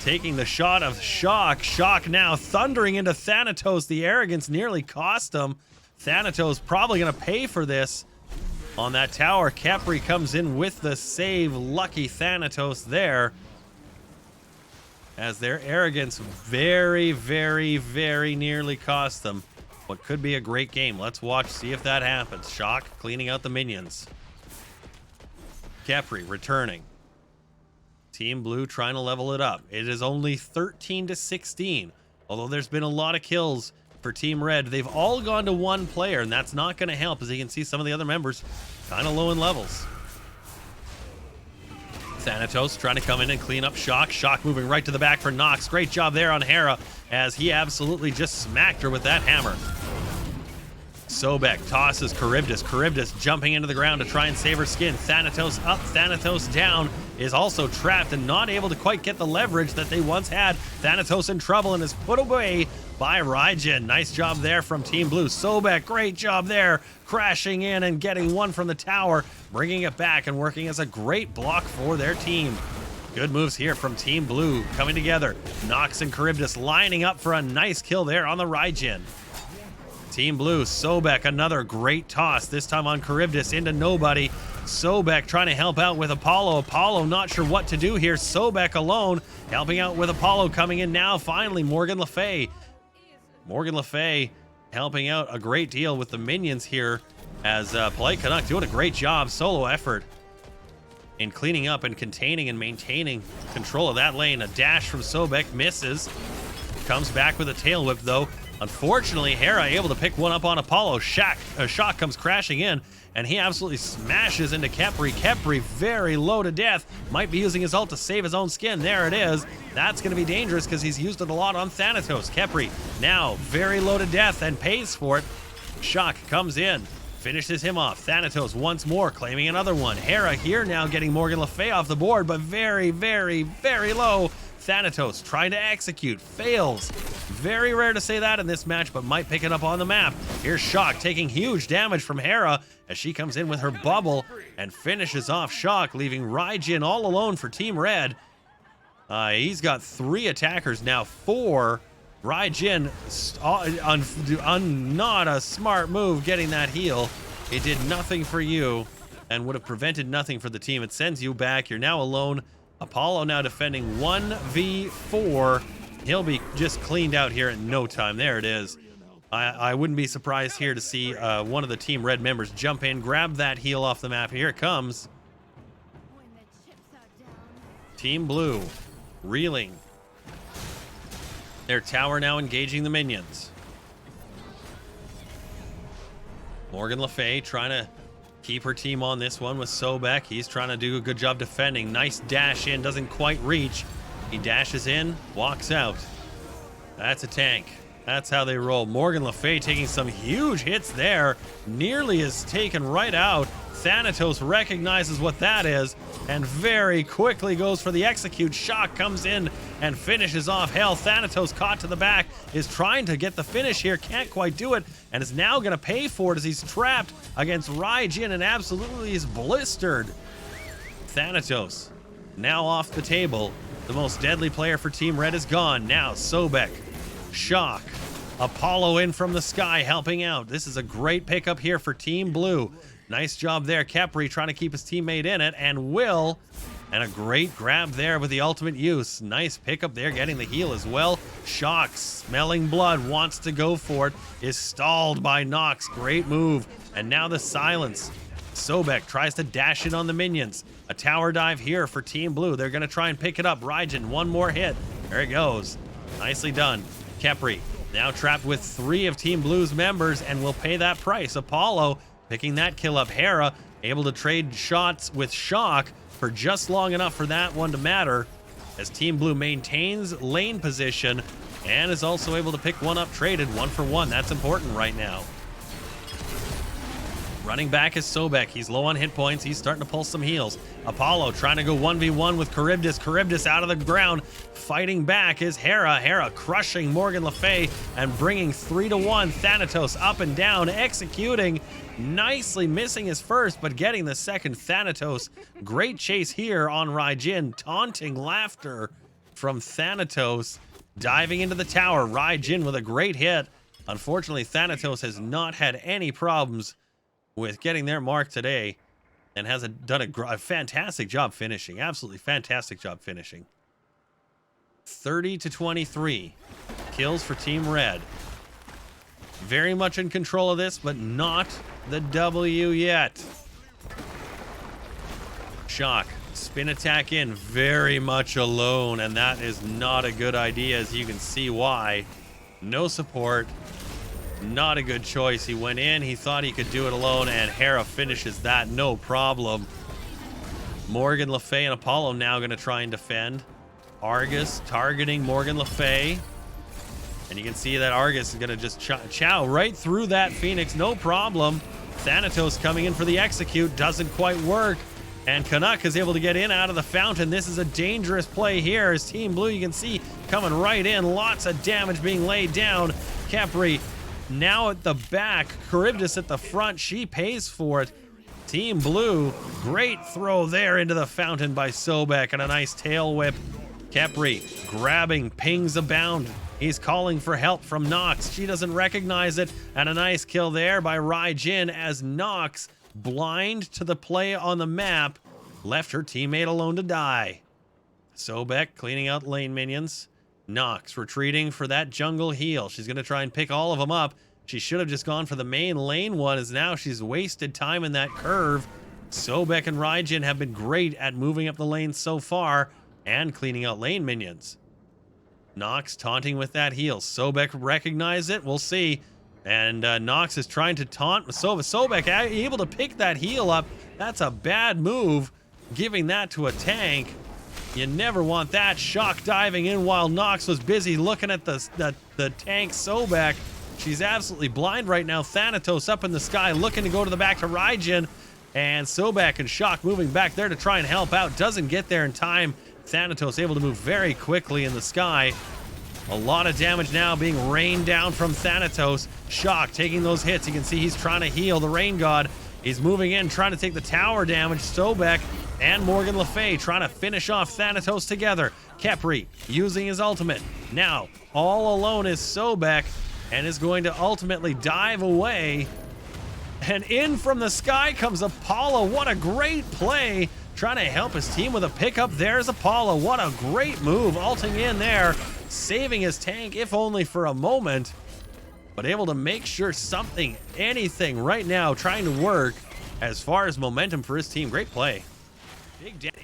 Taking the shot of Shock. Shock now thundering into Thanatos. The arrogance nearly cost him. Thanatos probably going to pay for this on that tower. Khepri comes in with the save. Lucky Thanatos there. As their arrogance very, very, very nearly cost them what could be a great game. Let's watch, see if that happens. Shock cleaning out the minions. Khepri returning. Team Blue trying to level it up. It is only 13-16. Although there's been a lot of kills for Team Red. They've all gone to one player, and that's not going to help, as you can see some of the other members kind of low in levels. Thanatos trying to come in and clean up Shock. Shock moving right to the back for Nox. Great job there on Hera, as he absolutely just smacked her with that hammer. Sobek tosses Charybdis. Charybdis jumping into the ground to try and save her skin. Thanatos up, Thanatos down, is also trapped and not able to quite get the leverage that they once had. Thanatos in trouble and is put away by Raijin. Nice job there from Team Blue. Sobek, great job there, crashing in and getting one from the tower, bringing it back and working as a great block for their team. Good moves here from Team Blue coming together. Nox and Charybdis lining up for a nice kill there on the Raijin. Team Blue, Sobek, another great toss, this time on Charybdis into nobody. Sobek trying to help out with Apollo. Apollo not sure what to do here. Sobek alone helping out with Apollo coming in now. Finally, Morgan Le Fay. Morgan Le Fay helping out a great deal with the minions here as Polite Canuck doing a great job. Solo effort in cleaning up and containing and maintaining control of that lane. A dash from Sobek misses. Comes back with a tail whip though. Unfortunately, Hera able to pick one up on Apollo. Shock comes crashing in, and he absolutely smashes into Khepri. Khepri very low to death. Might be using his ult to save his own skin. There it is. That's going to be dangerous because he's used it a lot on Thanatos. Khepri now very low to death and pays for it. Shock comes in, finishes him off. Thanatos once more claiming another one. Hera here now getting Morgan Le Fay off the board, but very, very, very low. Thanatos trying to execute, fails. Very rare to say that in this match, but might pick it up on the map. Here's Shock taking huge damage from Hera as she comes in with her bubble and finishes off Shock, leaving Raijin all alone for Team Red. He's got 3 attackers now, 4. Raijin, not a smart move getting that heal. It did nothing for you and would have prevented nothing for the team. It sends you back. You're now alone. Apollo now defending 1v4. He'll be just cleaned out here in no time. There it is. I wouldn't be surprised here to see one of the Team Red members jump in, grab that heal off the map. Here it comes. Team Blue reeling. Their tower now engaging the minions. Morgan Le Fay trying to keep her team on this one with Sobek. He's trying to do a good job defending. Nice dash in, doesn't quite reach. He dashes in, walks out. That's a tank. That's how they roll. Morgan Le Fay taking some huge hits there. Nearly is taken right out. Thanatos recognizes what that is and very quickly goes for the execute. Shock comes in and finishes off Hell. Thanatos caught to the back, is trying to get the finish here, can't quite do it, and is now going to pay for it as he's trapped against Raijin and absolutely is blistered. Thanatos now off the table. The most deadly player for Team Red is gone. Now Sobek, Shock, Apollo in from the sky helping out. This is a great pickup here for Team Blue. Nice job there. Khepri trying to keep his teammate in it, and Will, and a great grab there with the ultimate use. Nice pickup there, getting the heal as well. Shock, smelling blood, wants to go for it, is stalled by Nox. Great move. And now the silence. Sobek tries to dash in on the minions. A tower dive here for Team Blue. They're going to try and pick it up. Raijin, one more hit. There it goes. Nicely done. Khepri now trapped with 3 of Team Blue's members and will pay that price. Apollo picking that kill up. Hera able to trade shots with Shock for just long enough for that one to matter as Team Blue maintains lane position and is also able to pick one up traded 1 for 1. That's important right now. Running back is Sobek. He's low on hit points. He's starting to pull some heals. Apollo trying to go 1v1 with Charybdis. Charybdis out of the ground. Fighting back is Hera. Hera crushing Morgan Le Fay and bringing 3-1. Thanatos up and down, executing. Nicely missing his first, but getting the second. Thanatos. Great chase here on Raijin. Taunting laughter from Thanatos. Diving into the tower. Raijin with a great hit. Unfortunately, Thanatos has not had any problems with getting their mark today and has done a fantastic job finishing. Absolutely fantastic job finishing. 30-23 kills for Team Red. Very much in control of this, but not the W yet. Shock, spin attack in, very much alone, and that is not a good idea, as you can see why. No support. Not a good choice. He went in, he thought he could do it alone, and Hera finishes that no problem. Morgan Le Fay and Apollo now going to try and defend. Argus targeting Morgan Le Fay. And you can see that Argus is going to just chow right through that Phoenix, no problem. Thanatos coming in for the execute, doesn't quite work. And Canuck is able to get in out of the fountain. This is a dangerous play here as Team Blue, you can see, coming right in. Lots of damage being laid down. Khepri now at the back, Charybdis at the front. She pays for it. Team Blue, great throw there into the fountain by Sobek and a nice tail whip. Khepri grabbing, pings abound. He's calling for help from Nox. She doesn't recognize it, and a nice kill there by Raijin as Nox blind to the play on the map, left her teammate alone to die. Sobek cleaning out lane minions. Nox retreating for that jungle heal. She's going to try and pick all of them up. She should have just gone for the main lane one, as now she's wasted time in that curve. Sobek and Raijin have been great at moving up the lane so far and cleaning out lane minions. Nox taunting with that heal. Sobek recognized it. We'll see. And Nox is trying to taunt Sobek able to pick that heal up. That's a bad move, giving that to a tank. You never want that. Shock diving in while Nox was busy looking at the tank Sobek. She's absolutely blind right now. Thanatos up in the sky looking to go to the back to Raijin. And Sobek and Shock moving back there to try and help out. Doesn't get there in time. Thanatos able to move very quickly in the sky. A lot of damage now being rained down from Thanatos. Shock taking those hits. You can see he's trying to heal the Rain God. He's moving in, trying to take the tower damage. Sobek and Morgan Le Fay trying to finish off Thanatos together. Khepri using his ultimate. Now, all alone is Sobek, and is going to ultimately dive away. And in from the sky comes Apollo. What a great play. Trying to help his team with a pickup. There's Apollo. What a great move. Ulting in there. Saving his tank, if only for a moment. But able to make sure something, anything right now trying to work as far as momentum for his team. Great play.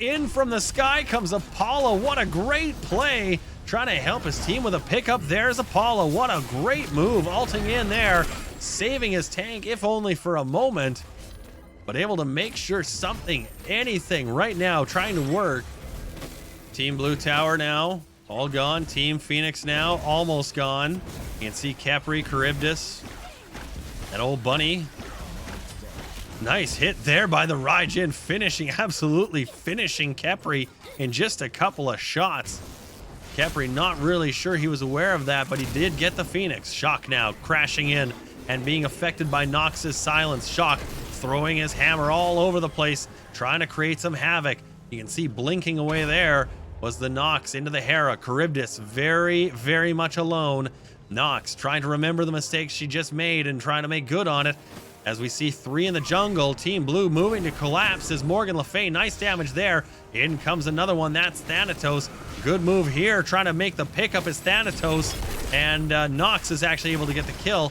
In from the sky comes Apollo. What a great play. Trying to help his team with a pickup. There's Apollo. What a great move. Ulting in there. Saving his tank, if only for a moment. But able to make sure something, anything right now trying to work. Team Blue Tower now. All gone. Team Phoenix now. Almost gone. You can see Khepri, Charybdis. That old bunny. Nice hit there by the Raijin. Finishing, absolutely finishing Khepri in just a couple of shots. Khepri not really sure he was aware of that, but he did get the Phoenix. Shock now crashing in and being affected by Nox's silence. Shock throwing his hammer all over the place, trying to create some havoc. You can see blinking away there was the Nox into the Hera. Charybdis very, very much alone. Nox trying to remember the mistakes she just made and trying to make good on it. As we see 3 in the jungle, Team Blue moving to collapse is Morgan Le Fay. Nice damage there. In comes another one. That's Thanatos. Good move here. Trying to make the pickup is Thanatos. And Nox is actually able to get the kill.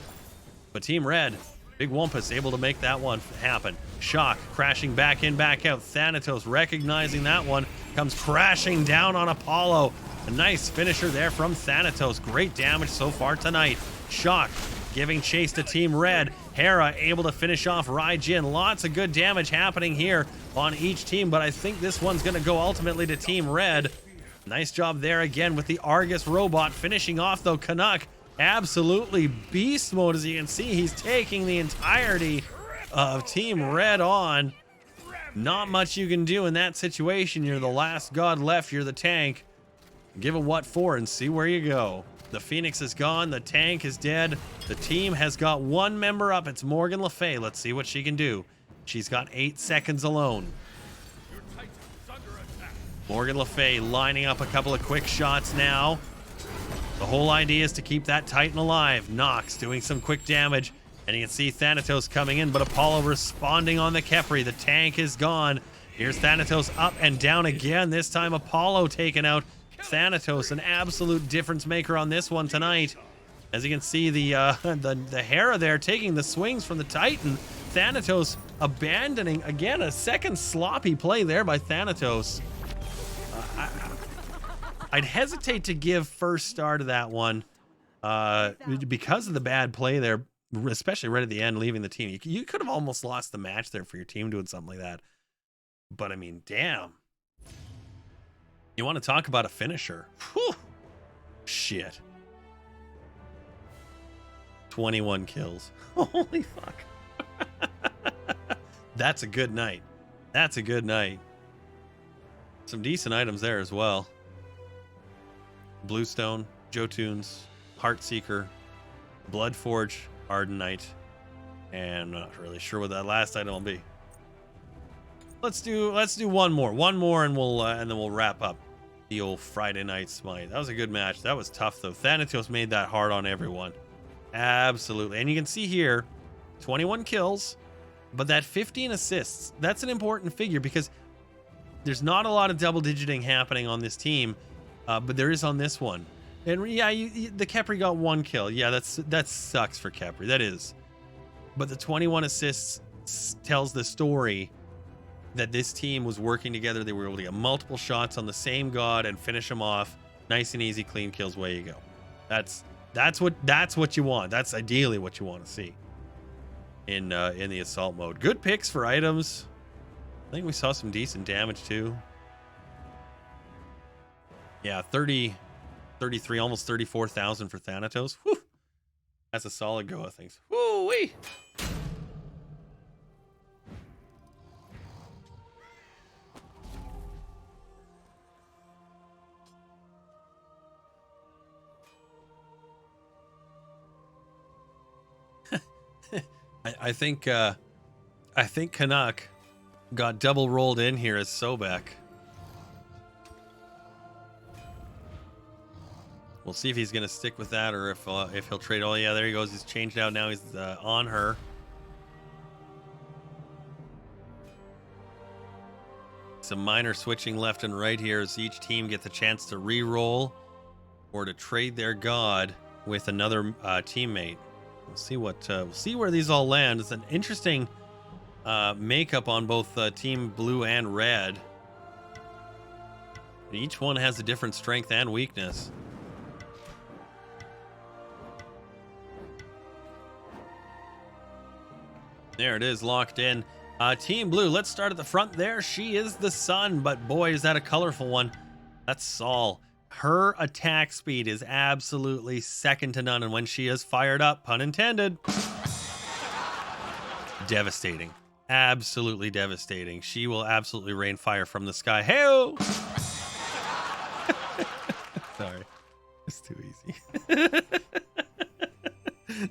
But Team Red, Big Wumpus able to make that one happen. Shock crashing back in, back out. Thanatos recognizing that one. Comes crashing down on Apollo. A nice finisher there from Thanatos. Great damage so far tonight. Shock giving chase to Team Red. Hera able to finish off Raijin. Lots of good damage happening here on each team, but I think this one's going to go ultimately to Team Red. Nice job there again with the Argus robot. Finishing off, though, Canuck. Absolutely beast mode. As you can see, he's taking the entirety of Team Red on. Not much you can do in that situation. You're the last god left. You're the tank. Give him what for and see where you go. The Phoenix is gone. The tank is dead. The team has got one member up. It's Morgan Le Fay. Let's see what she can do. She's got 8 seconds alone. Morgan Le Fay lining up a couple of quick shots now. The whole idea is to keep that Titan alive. Nox doing some quick damage. And you can see Thanatos coming in, but Apollo responding on the Khepri. The tank is gone. Here's Thanatos up and down again. This time Apollo taken out. Thanatos, an absolute difference maker on this one tonight. As you can see, the Hera there taking the swings from the Titan. Thanatos abandoning, again, a second sloppy play there by Thanatos. I'd hesitate to give first star to that one because of the bad play there, especially right at the end, leaving the team. You could have almost lost the match there for your team doing something like that. But, I mean, damn. You want to talk about a finisher? Whew. Shit. 21 kills. Holy fuck. That's a good night. That's a good night. Some decent items there as well. Bluestone, Jotunes, Heartseeker, Bloodforge, Ardenite, and I'm not really sure what that last item will be. Let's do one more, and then we'll wrap up the old Friday night Smite. That was a good match. That was tough though. Thanatos made that hard on everyone. Absolutely. And you can see here, 21 kills, But that 15 assists, that's an important figure because there's not a lot of double digiting happening on this team, but there is on this one. And yeah, the Khepri got 1 kill. Yeah, that sucks for Khepri. That is. But the 21 assists tells the story that this team was working together. They were able to get multiple shots on the same god and finish them off. Nice and easy, clean kills. Way you go. That's what you want. That's ideally what you want to see in the assault mode. Good picks for items. I think we saw some decent damage too. Yeah, 33, almost 34,000 for Thanatos. Whew. That's a solid go of things. Woo-wee. I think Canuck got double rolled in here as Sobek. We'll see if he's going to stick with that or if he'll trade. Oh, yeah, there he goes. He's changed out now. He's on her. Some minor switching left and right here as each team gets a chance to re-roll or to trade their god with another teammate. We'll see where these all land. It's an interesting makeup on both Team Blue and Red. Each one has a different strength and weakness. There it is, locked in. Team Blue, let's start at the front there. She is the Sun, but boy, is that a colorful one. That's Sol. Her attack speed is absolutely second to none, and when she is fired up, pun intended, devastating. Absolutely devastating. She will absolutely rain fire from the sky. Hey-o! Sorry. It's too easy.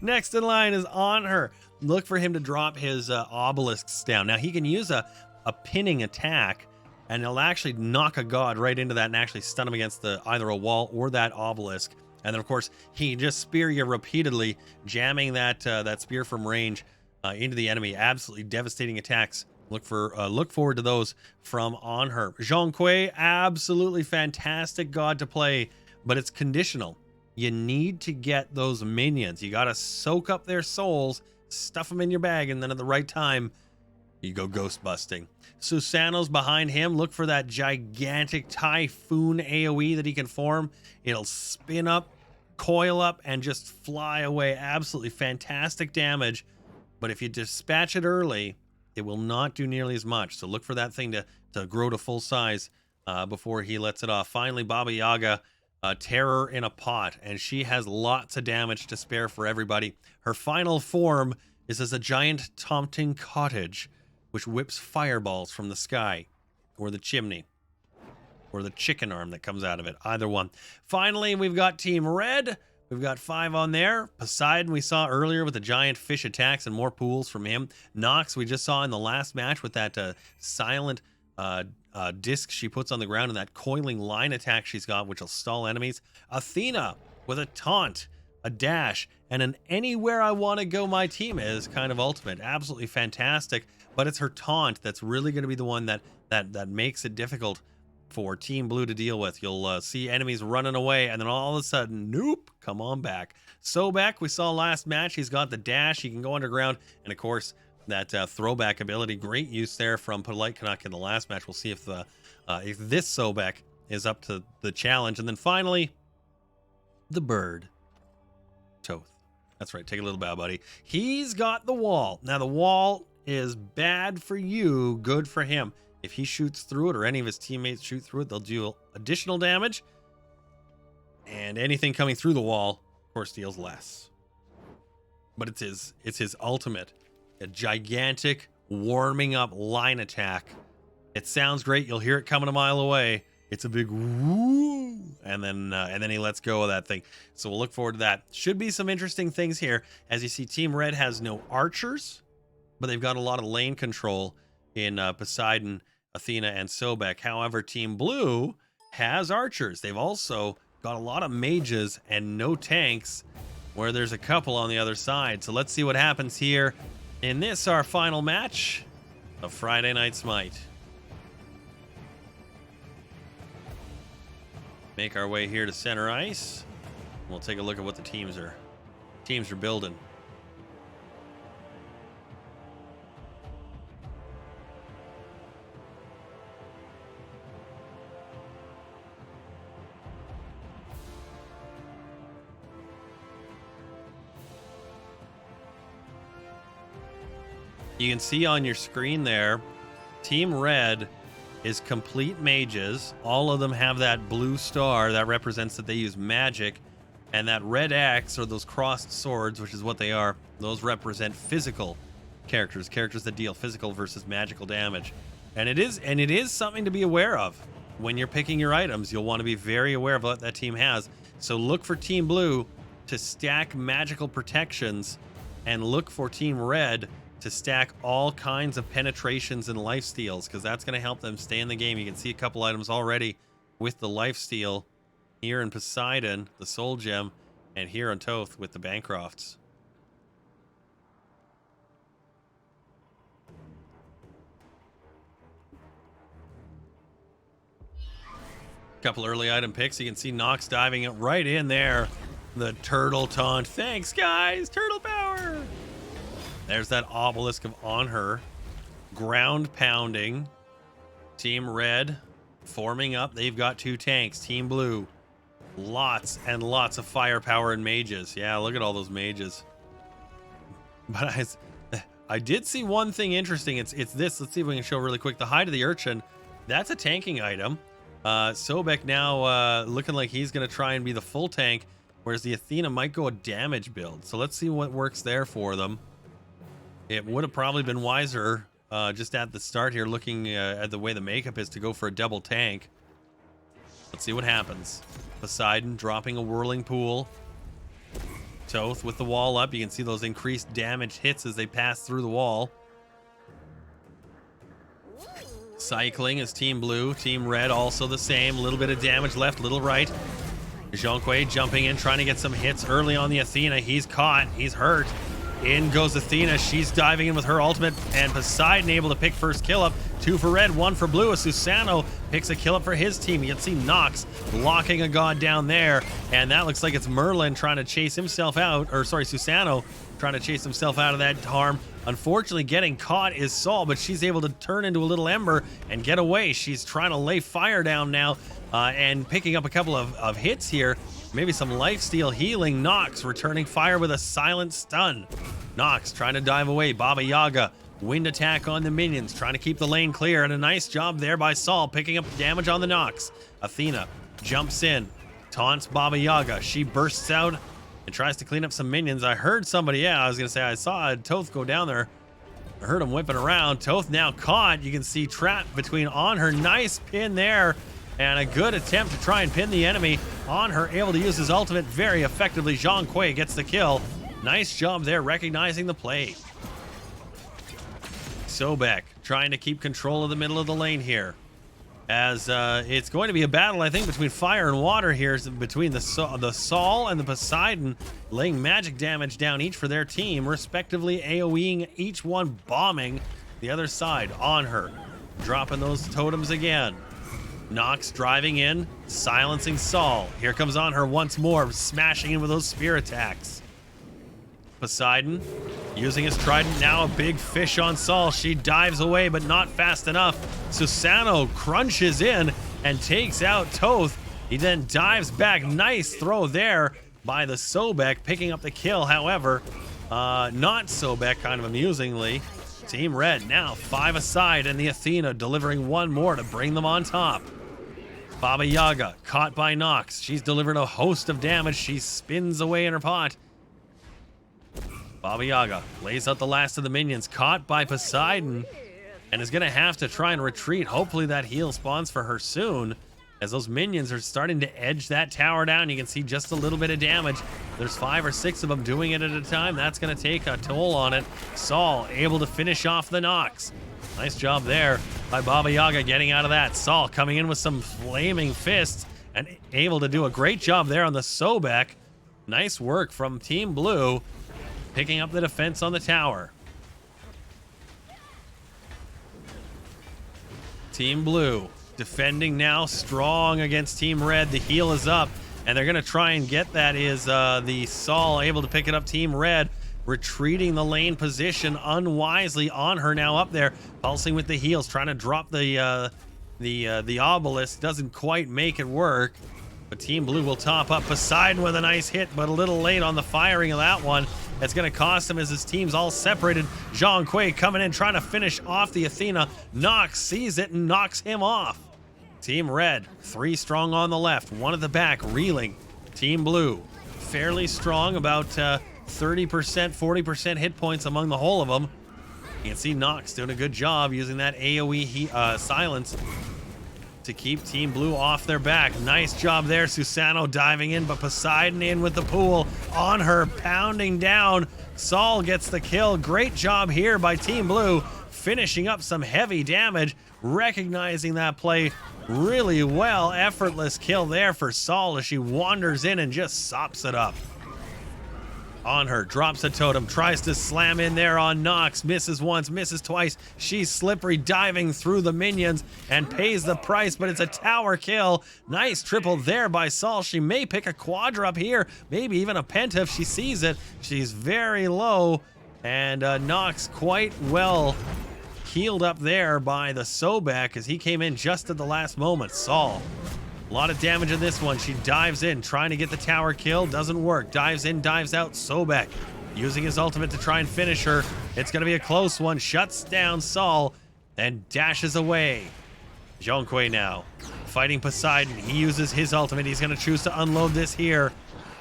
Next in line is on her. Look for him to drop his obelisks down. Now, he can use a pinning attack, and it'll actually knock a god right into that and actually stun him against either a wall or that obelisk. And then, of course, he can just spear you repeatedly, jamming that spear from range into the enemy. Absolutely devastating attacks. Look forward to those from on her. Zhong Kui, absolutely fantastic god to play, but it's conditional. You need to get those minions. You got to soak up their souls, stuff them in your bag, and then at the right time, you go ghost busting. Susano's behind him. Look for that gigantic typhoon AoE that he can form. It'll spin up, coil up, and just fly away. Absolutely fantastic damage. But if you dispatch it early, it will not do nearly as much. So look for that thing to grow to full size before he lets it off. Finally, Baba Yaga, terror in a pot, and she has lots of damage to spare for everybody. Her final form is as a giant taunting cottage, which whips fireballs from the sky, or the chimney, or the chicken arm that comes out of it. Either one. Finally, we've got Team Red. We've got 5 on there. Poseidon, we saw earlier with the giant fish attacks and more pools from him. Nox, we just saw in the last match with that silent disc she puts on the ground and that coiling line attack she's got, which will stall enemies. Athena with a taunt, a dash, and an anywhere I want to go my team is kind of ultimate. Absolutely fantastic. But it's her taunt that's really going to be the one that makes it difficult for Team Blue to deal with. You'll see enemies running away, and then all of a sudden, nope, come on back. Sobek, we saw last match. He's got the dash. He can go underground, and of course, that throwback ability. Great use there from Polite Canuck in the last match. We'll see if this Sobek is up to the challenge. And then finally, the bird, Toth. That's right. Take a little bow, buddy. He's got the wall. Now, the wall is bad for you, good for him. If he shoots through it or any of his teammates shoot through it, they'll do additional damage. And anything coming through the wall, of course, deals less. But it's his ultimate. A gigantic warming up line attack. It sounds great. You'll hear it coming a mile away. It's a big woo, and then he lets go of that thing. So we'll look forward to that. Should be some interesting things here. As you see, Team Red has no archers, but they've got a lot of lane control in Poseidon, Athena, and Sobek. However, Team Blue has archers. They've also got a lot of mages and no tanks, where there's a couple on the other side. So let's see what happens here In this, our final match of Friday Night Smite. Make our way here to center ice. We'll take a look at what the teams are building. You can see on your screen there, Team Red is complete mages. All of them have that blue star that represents that they use magic, and that red X, or those crossed swords, which is what they are, those represent physical characters that deal physical versus magical damage. And it is something to be aware of when you're picking your items. You'll want to be very aware of what that team has. So look for Team Blue to stack magical protections, and look for Team Red to stack all kinds of penetrations and lifesteals, because that's going to help them stay in the game. You can see a couple items already with the lifesteal here in Poseidon, the Soul Gem, and here on Toth with the Bancrofts. Couple early item picks. You can see Nox diving it right in there. The turtle taunt. Thanks, guys. Turtle power. There's that obelisk of on her. Ground pounding. Team Red forming up. They've got 2 tanks. Team Blue, lots and lots of firepower and mages. Yeah, look at all those mages. But I did see one thing interesting. It's this. Let's see if we can show really quick. The Hide of the Urchin. That's a tanking item. Sobek now looking like he's going to try and be the full tank, whereas the Athena might go a damage build. So let's see what works there for them. It would have probably been wiser just at the start here, looking at the way the makeup is, to go for a double tank. Let's see what happens. Poseidon dropping a whirling pool. Toth with the wall up. You can see those increased damage hits as they pass through the wall. Cycling is Team Blue. Team Red also the same. A little bit of damage left, little right. Jonquay jumping in, trying to get some hits early on the Athena. He's caught. He's hurt. In goes Athena. She's diving in with her ultimate, and Poseidon able to pick first kill up. 2 for Red, 1 for Blue. Susano picks a kill up for his team. You can see Nox locking a god down there, and that looks like it's Merlin trying to chase himself out, or sorry, Susano trying to chase himself out of that harm. Unfortunately, getting caught is Saul, but she's able to turn into a little ember and get away. She's trying to lay fire down now, and picking up a couple of hits here. Maybe some lifesteal healing. Nox returning fire with a silent stun. Nox trying to dive away. Baba Yaga, wind attack on the minions, trying to keep the lane clear, and a nice job there by Saul, picking up damage on the Nox. Athena jumps in, taunts Baba Yaga. She bursts out and tries to clean up some minions. I heard somebody, yeah, I was going to say, I saw Toth go down there. I heard him whipping around. Toth now caught. You can see trapped between on her. Nice pin there, and a good attempt to try and pin the enemy. On her, able to use his ultimate very effectively. Zhang Kui gets the kill. Nice job there, recognizing the play. Sobek trying to keep control of the middle of the lane here, as it's going to be a battle, I think, between fire and water here, between the Saul and the Poseidon, laying magic damage down each for their team, respectively, AoEing each one, bombing the other side. On her, dropping those totems again. Nox driving in, silencing Saul. Here comes on her once more, smashing in with those spear attacks. Poseidon using his trident, now a big fish on Saul. She dives away, but not fast enough. Susano crunches in and takes out Toth. He then dives back. Nice throw there by the Sobek, picking up the kill. However, not Sobek, kind of amusingly. Team Red now 5 aside, and the Athena delivering 1 more to bring them on top. Baba Yaga caught by Nox. She's delivered a host of damage. She spins away in her pot. Baba Yaga lays out the last of the minions, caught by Poseidon, and is going to have to try and retreat. Hopefully that heal spawns for her soon, as those minions are starting to edge that tower down. You can see just a little bit of damage. There's 5 or 6 of them doing it at a time. That's going to take a toll on it. Saul able to finish off the Nox. Nice job there by Baba Yaga getting out of that. Saul coming in with some flaming fists and able to do a great job there on the Sobek. Nice work from Team Blue, picking up the defense on the tower. Team Blue defending now, strong against Team Red. The heal is up, and they're going to try and get that. Is the Saul able to pick it up? Team Red retreating the lane position unwisely on her now up there, pulsing with the heals, trying to drop the obelisk. Doesn't quite make it work, but Team Blue will top up. Poseidon with a nice hit, but a little late on the firing of that one. That's going to cost him as his team's all separated. Zhang Kui coming in, trying to finish off the Athena. Nox sees it and knocks him off. Team Red, 3 strong on the left, 1 at the back, reeling. Team Blue, fairly strong, about 30%, 40% hit points among the whole of them. You can see Nox doing a good job using that AoE silence to keep Team Blue off their back. Nice job there. Susano diving in, but Poseidon in with the pool on her, pounding down. Saul gets the kill. Great job here by Team Blue, finishing up some heavy damage, recognizing that play really well. Effortless kill there for Saul as she wanders in and just sops it up. On her, drops a totem, tries to slam in there on Nox, misses once, misses twice. She's slippery, diving through the minions and pays the price, but it's a tower kill. Nice triple there by Saul. She may pick a quadra up here, maybe even a penta if she sees it. She's very low, and Nox quite well healed up there by the Sobek as he came in just at the last moment. Saul, a lot of damage in this one. She dives in, trying to get the tower kill. Doesn't work. Dives in, dives out. Sobek using his ultimate to try and finish her. It's going to be a close one. Shuts down Saul and dashes away. Zhang Kui now fighting Poseidon. He uses his ultimate. He's going to choose to unload this here.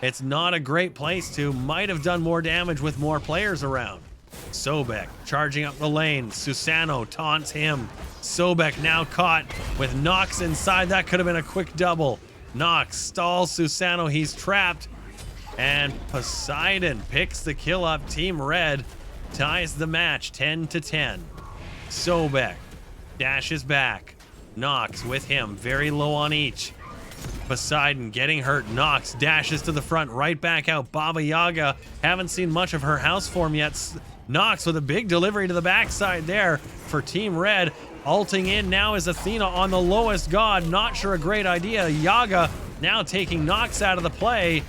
It's not a great place to. Might have done more damage with more players around. Sobek charging up the lane. Susano taunts him. Sobek now caught with Nox inside. That could have been a quick double. Nox stalls Susano. He's trapped. And Poseidon picks the kill up. Team Red ties the match 10-10. Sobek dashes back. Nox with him. Very low on each. Poseidon getting hurt. Nox dashes to the front. Right back out. Baba Yaga. Haven't seen much of her house form yet. Nox with a big delivery to the backside there for Team Red. Ulting in now is Athena on the lowest god. Not sure a great idea. Yaga now taking Nox out of the play.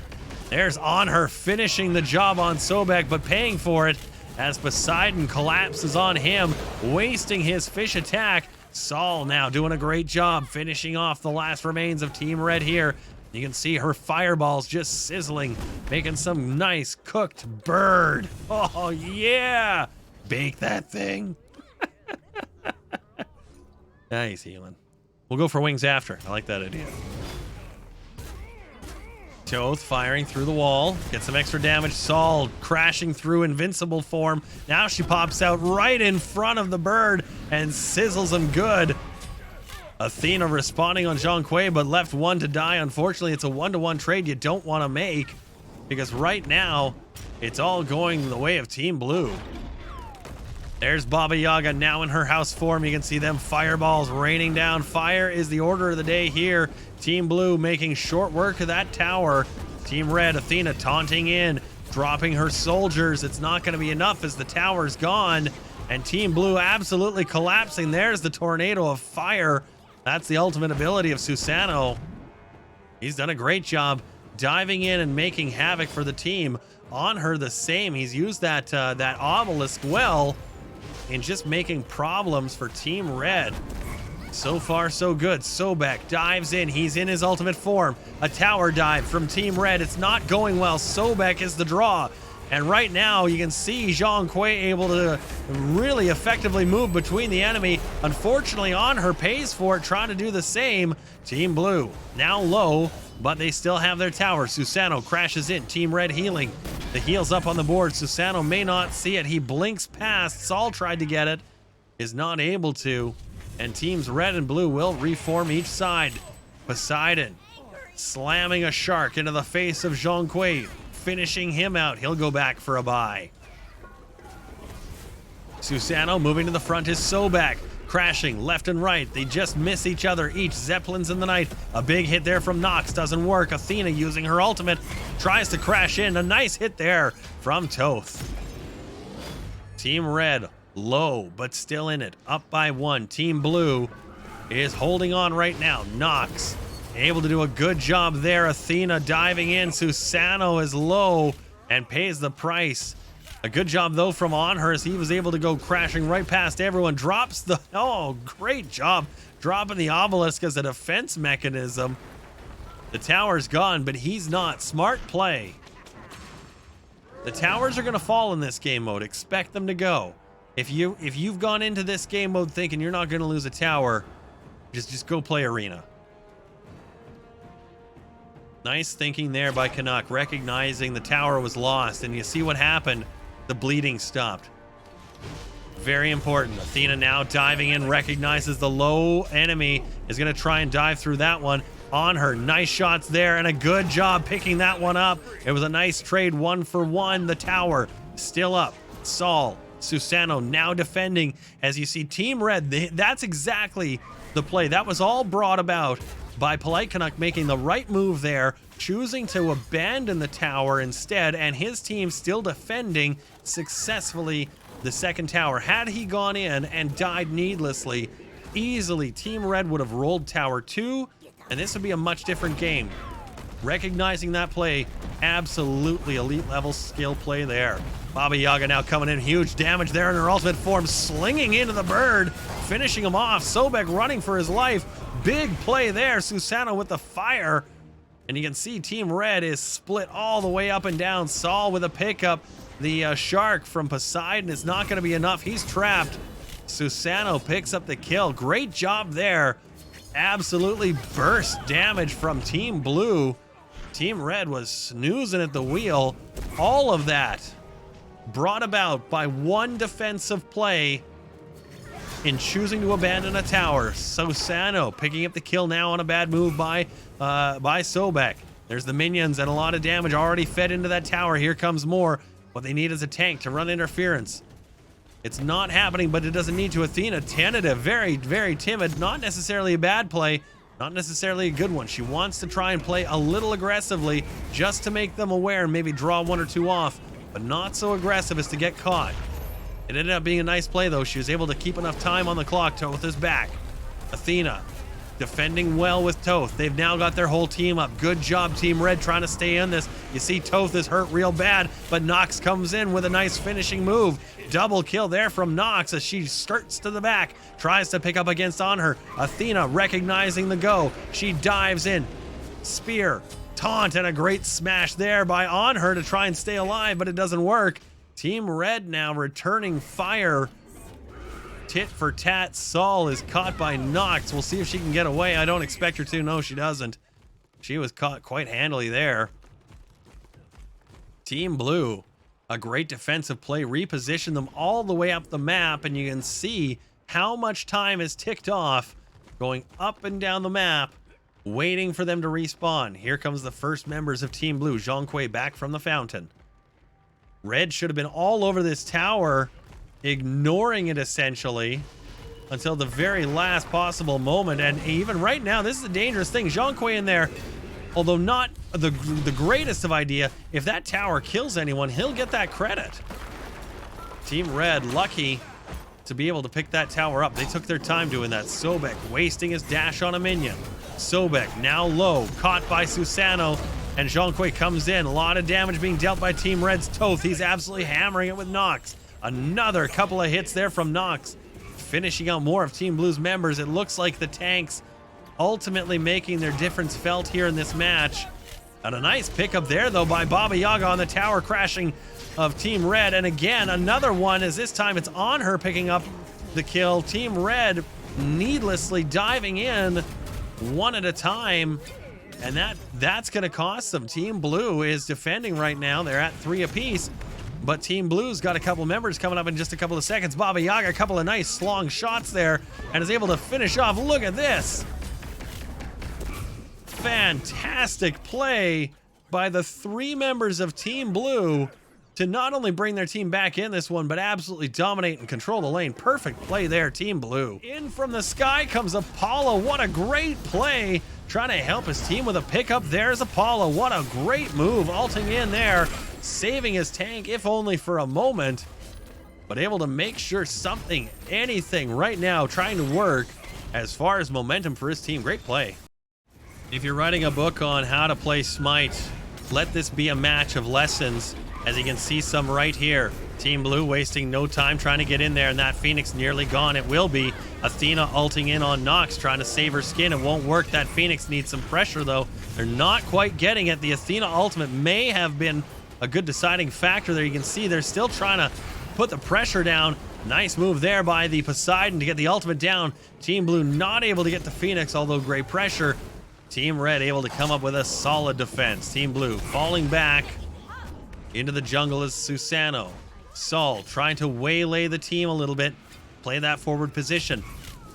There's On Her finishing the job on Sobek, but paying for it as Poseidon collapses on him, wasting his fish attack. Saul now doing a great job finishing off the last remains of Team Red here. You can see her fireballs just sizzling, making some nice cooked bird. Oh, yeah. Bake that thing. Nice healing. We'll go for wings after. I like that idea. Toth firing through the wall. Get some extra damage. Saul crashing through invincible form. Now she pops out right in front of the bird and sizzles him good. Athena responding on Zhang Kui, but left one to die. Unfortunately, it's a 1-to-1 trade you don't want to make because right now it's all going the way of Team Blue. There's Baba Yaga now in her house form. You can see them fireballs raining down. Fire is the order of the day here. Team Blue making short work of that tower. Team Red, Athena taunting in, dropping her soldiers. It's not going to be enough as the tower's gone. And Team Blue absolutely collapsing. There's the tornado of fire. That's the ultimate ability of Susano. He's done a great job diving in and making havoc for the team. On Her the same. He's used that obelisk well in just making problems for Team Red. So far, so good. Sobek dives in. He's in his ultimate form. A tower dive from Team Red. It's not going well. Sobek is the draw. And right now, you can see Zhang Kui able to really effectively move between the enemy. Unfortunately, On Her pays for it, trying to do the same. Team Blue now low, but they still have their tower. Susano crashes in. Team Red healing. The heal's up on the board. Susano may not see it. He blinks past. Saul tried to get it. Is not able to. And Teams Red and Blue will reform each side. Poseidon slamming a shark into the face of Zhang Kui. Finishing him out. He'll go back for a bye. Susano moving to the front is Sobek. Crashing left and right. They just miss each other. Each Zeppelins in the night. A big hit there from Nox. Doesn't work. Athena using her ultimate. Tries to crash in. A nice hit there from Toth. Team Red low, but still in it. Up by 1. Team Blue is holding on right now. Nox able to do a good job there. Athena diving in. Susano is low and pays the price. A good job though from On Her as he was able to go crashing right past everyone. Drops the, oh, great job dropping the obelisk as a defense mechanism. The tower's gone, but he's not. Smart play. The towers are gonna fall in this game mode. Expect them to go. If you've gone into this game mode thinking you're not gonna lose a tower, just go play arena. Nice thinking there by Canuck, recognizing the tower was lost, and you see what happened. The bleeding stopped. Very important. Athena now diving in, recognizes the low enemy, is going to try and dive through that one. On Her, nice shots there, and a good job picking that one up. It was a nice trade, 1-for-1. The tower still up. Saul, Susano now defending. As you see, Team Red, that's exactly the play. That was all brought about by Polite Canuck making the right move there, choosing to abandon the tower instead, and his team still defending successfully the second tower. Had he gone in and died needlessly, easily Team Red would have rolled tower 2, and this would be a much different game. Recognizing that play, absolutely elite level skill play there. Baba Yaga now coming in, huge damage there in her ultimate form, slinging into the bird, finishing him off. Sobek running for his life. Big play there. Susano with the fire. And you can see Team Red is split all the way up and down. Saul with a pickup. The shark from Poseidon is not going to be enough. He's trapped. Susano picks up the kill. Great job there. Absolutely burst damage from Team Blue. Team Red was snoozing at the wheel. All of that brought about by one defensive play in choosing to abandon a tower. Susano picking up the kill now on a bad move by Sobek. There's the minions and a lot of damage already fed into that tower. Here comes more. What they need is a tank to run interference. It's not happening, but it doesn't need to. Athena, tentative, very, very timid. Not necessarily a bad play, not necessarily a good one. She wants to try and play a little aggressively just to make them aware and maybe draw 1 or 2 off, but not so aggressive as to get caught. It ended up being a nice play, though. She was able to keep enough time on the clock. Toth is back. Athena defending well with Toth. They've now got their whole team up. Good job, Team Red, trying to stay in this. You see Toth is hurt real bad, but Nox comes in with a nice finishing move. Double kill there from Nox as she skirts to the back. Tries to pick up against On Her. Athena recognizing the go. She dives in. Spear, taunt, and a great smash there by On Her to try and stay alive, but it doesn't work. Team Red now returning fire. Tit for tat. Saul is caught by Nox. We'll see if she can get away. I don't expect her to. No, she doesn't. She was caught quite handily there. Team Blue, a great defensive play. Reposition them all the way up the map, and you can see how much time is ticked off going up and down the map, waiting for them to respawn. Here comes the first members of Team Blue. Zhongkui back from the fountain. Red should have been all over this tower, ignoring it essentially until the very last possible moment. And even right now, this is a dangerous thing. Zhongkui in there, although not the greatest of idea, if that tower kills anyone, he'll get that credit. Team Red lucky to be able to pick that tower up. They took their time doing that. Sobek wasting his dash on a minion. Sobek now low, caught by Susano. And Zhongkui comes in. A lot of damage being dealt by Team Red's Toth. He's absolutely hammering it with Nox. Another couple of hits there from Nox. Finishing out more of Team Blue's members. It looks like the tanks ultimately making their difference felt here in this match. And a nice pickup there, though, by Baba Yaga on the tower crashing of Team Red. And again, another one, as this time it's On Her picking up the kill. Team Red needlessly diving in one at a time. And that's going to cost them. Team Blue is defending right now. They're at 3 apiece. But Team Blue's got a couple members coming up in just a couple of seconds. Baba Yaga, a couple of nice long shots there, and is able to finish off. Look at this. Fantastic play by the 3 members of Team Blue to not only bring their team back in this one, but absolutely dominate and control the lane. Perfect play there, Team Blue. In from the sky comes Apollo. What a great play. Trying to help his team with a pickup. There's Apollo. What a great move. Ulting in there, saving his tank, if only for a moment, but able to make sure something, anything right now trying to work as far as momentum for his team, great play. If you're writing a book on how to play Smite, let this be a match of lessons. As you can see some right here. Team Blue wasting no time trying to get in there, and that Phoenix nearly gone. It will be. Athena ulting in on Nox, trying to save her skin. It won't work. That Phoenix needs some pressure, though. They're not quite getting it. The Athena ultimate may have been a good deciding factor there. You can see they're still trying to put the pressure down. Nice move there by the Poseidon to get the ultimate down. Team Blue not able to get the Phoenix, although great pressure. Team Red able to come up with a solid defense. Team Blue falling back. Into the jungle is Susano. Saul trying to waylay the team a little bit. Play that forward position.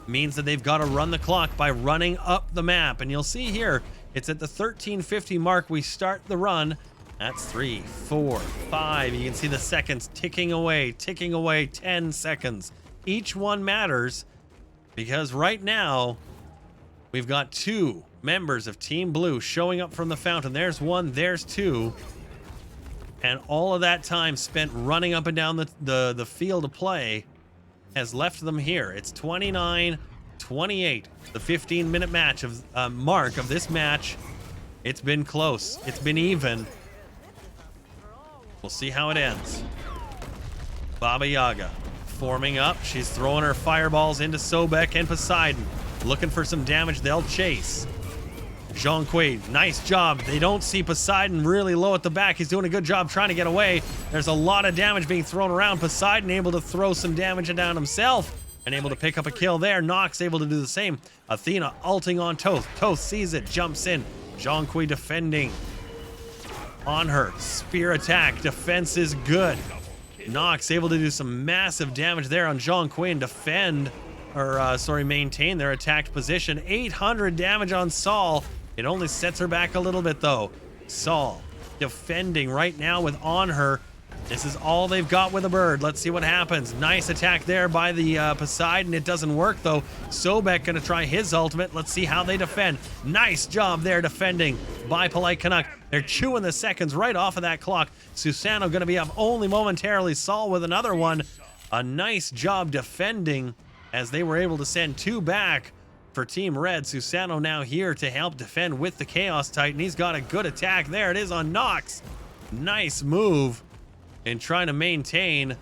Means that they've got to run the clock by running up the map. And you'll see here, it's at the 1350 mark we start the run. That's 3, 4, 5. You can see the seconds ticking away, 10 seconds. Each one matters because right now we've got 2 members of Team Blue showing up from the fountain. There's 1, there's 2. And all of that time spent running up and down the field of play has left them here. It's 29-28, the 15-minute match of mark of this match. It's been close. It's been even. We'll see how it ends. Baba Yaga forming up. She's throwing her fireballs into Sobek and Poseidon. Looking for some damage. They'll chase. Jean-Quay, nice job. They don't see Poseidon really low at the back. He's doing a good job trying to get away. There's a lot of damage being thrown around. Poseidon able to throw some damage down himself and able to pick up a kill there. Nox able to do the same. Athena ulting on Toth. Toth sees it, jumps in. Jean-Quay defending on her. Spear attack. Defense is good. Nox able to do some massive damage there on Jean-Quay and defend, or maintain their attacked position. 800 damage on Saul. It only sets her back a little bit, though. Saul defending right now with on her. This is all they've got with a bird. Let's see what happens. Nice attack there by the Poseidon. It doesn't work, though. Sobek going to try his ultimate. Let's see how they defend. Nice job there defending by Polite Canuck. They're chewing the seconds right off of that clock. Susano going to be up only momentarily. Saul with another one. A nice job defending as they were able to send 2 back for Team Red. Susano now here to help defend with the Chaos Titan. He's got a good attack. There it is on Nox. Nice move in trying to maintain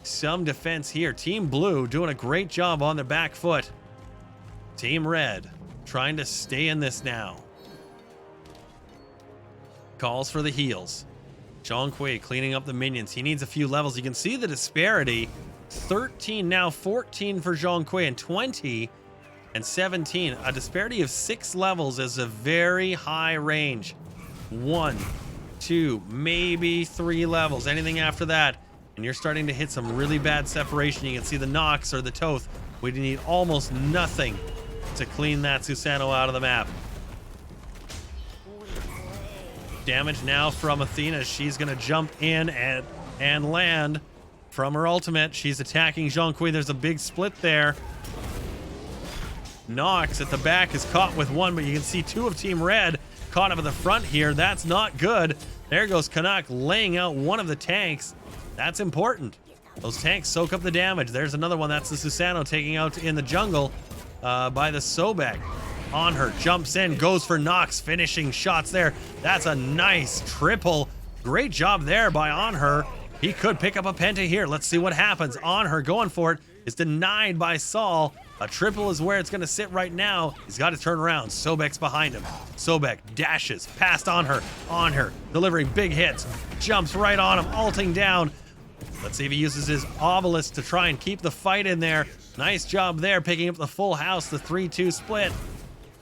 some defense here. Team Blue doing a great job on their back foot. Team Red trying to stay in this now. Calls for the heals. Jean-Quay cleaning up the minions. He needs a few levels. You can see the disparity. 13 now, 14 for Jean-Quay, and 20 and 17. A disparity of 6 levels is a very high range. 1, 2, maybe 3 levels. Anything after that, and you're starting to hit some really bad separation. You can see the Nox or the Toth. We need almost nothing to clean that Susano out of the map. Damage now from Athena. She's going to jump in and land from her ultimate. She's attacking Jean-Quay. There's a big split there. Nox at the back is caught with 1, but you can see 2 of Team Red caught up at the front here. That's not good. There goes Canuck laying out one of the tanks. That's important. Those tanks soak up the damage. There's another one. That's the Susano taking out in the jungle by the Sobek. On her, jumps in, goes for Nox, finishing shots there. That's a nice triple. Great job there by On Her. He could pick up a penta here. Let's see what happens. On Her going for it is denied by Saul. A triple is where it's going to sit right now. He's got to turn around. Sobek's behind him. Sobek dashes past On Her. On Her delivering big hits. Jumps right on him, ulting down. Let's see if he uses his obelisk to try and keep the fight in there. Nice job there, picking up the full house. The 3-2 split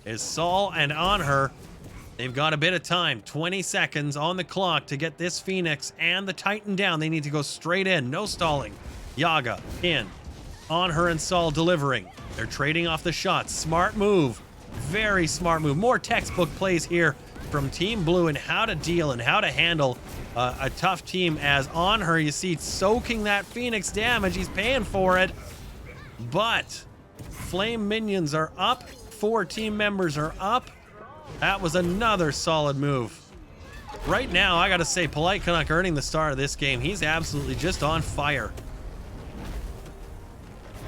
is Saul and On Her. They've got a bit of time, 20 seconds on the clock to get this Phoenix and the Titan down. They need to go straight in, no stalling. Yaga in. On Her and Saul delivering. They're trading off the shots. Smart move. Very smart move. More textbook plays here from Team Blue and how to deal and how to handle a tough team. As On Her, you see, soaking that Phoenix damage. He's paying for it. But Flame minions are up. 4 team members are up. That was another solid move. Right now, I gotta say, Polite Canuck earning the star of this game. He's absolutely just on fire.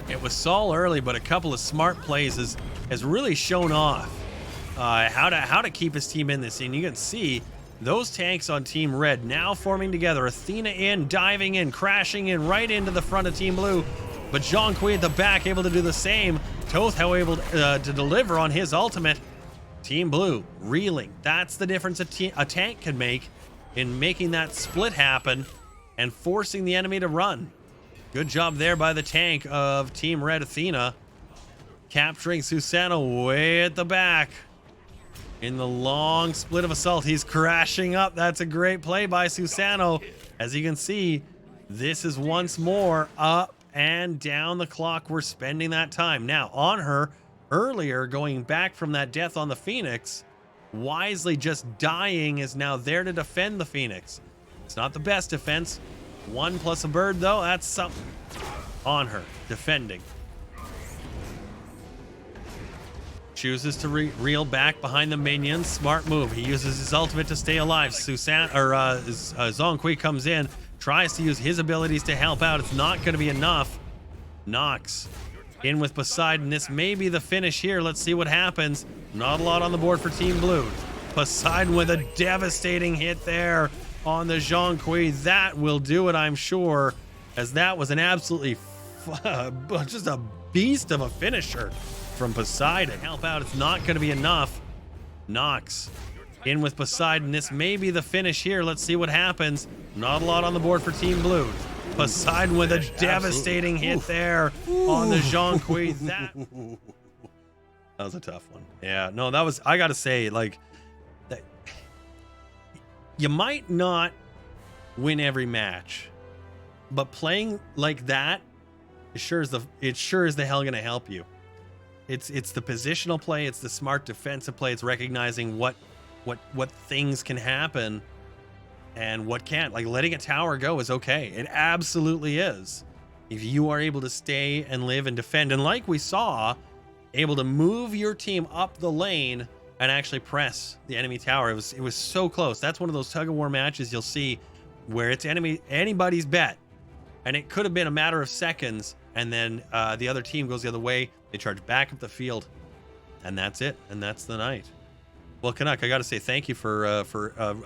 It was Saul early, but a couple of smart plays as has really shown off how to keep his team in this scene. You can see those tanks on Team Red now forming together. Athena in, diving in, crashing in right into the front of Team Blue. But Jean-Qui at the back able to do the same. Toth, however, able to deliver on his ultimate. Team Blue reeling. That's the difference a tank can make in making that split happen and forcing the enemy to run. Good job there by the tank of Team Red, Athena. Capturing Susano way at the back. In the long split of assault, he's crashing up. That's a great play by Susano. As you can see, this is once more up and down the clock. We're spending that time. Now, on her, earlier, going back from that death on the Phoenix, wisely just dying is now there to defend the Phoenix. It's not the best defense. 1 plus a bird, though, that's something. On her, defending. Chooses to reel back behind the minions. Smart move. He uses his ultimate to stay alive. Jean-Qui comes in, tries to use his abilities to help out. It's not going to be enough. Nox in with Poseidon. This may be the finish here. Let's see what happens. Not a lot on the board for Team Blue. Poseidon with a devastating hit there on the Jean-Qui. That will do it, I'm sure, as that was an absolutely just a beast of a finisher from Poseidon. Help out, it's not going to be enough. Nox in with Poseidon. This may be the finish here. Let's see what happens. Not a lot on the board for Team Blue. Poseidon with a devastating hit there on the Jean-Qui. That was a tough one. Yeah, no, that was, I got to say, like, that you might not win every match, but playing like that, it sure is the hell going to help you. It's the positional play, it's the smart defensive play, it's recognizing what things can happen and what can't. Like, letting a tower go is okay. It absolutely is. If you are able to stay and live and defend, and like we saw, able to move your team up the lane and actually press the enemy tower. It was so close. That's one of those tug of war matches you'll see where it's anybody's bet, and it could have been a matter of seconds, and then the other team goes the other way. They charge back up the field, and that's it. And that's the night. Well, Canuck, I got to say thank you for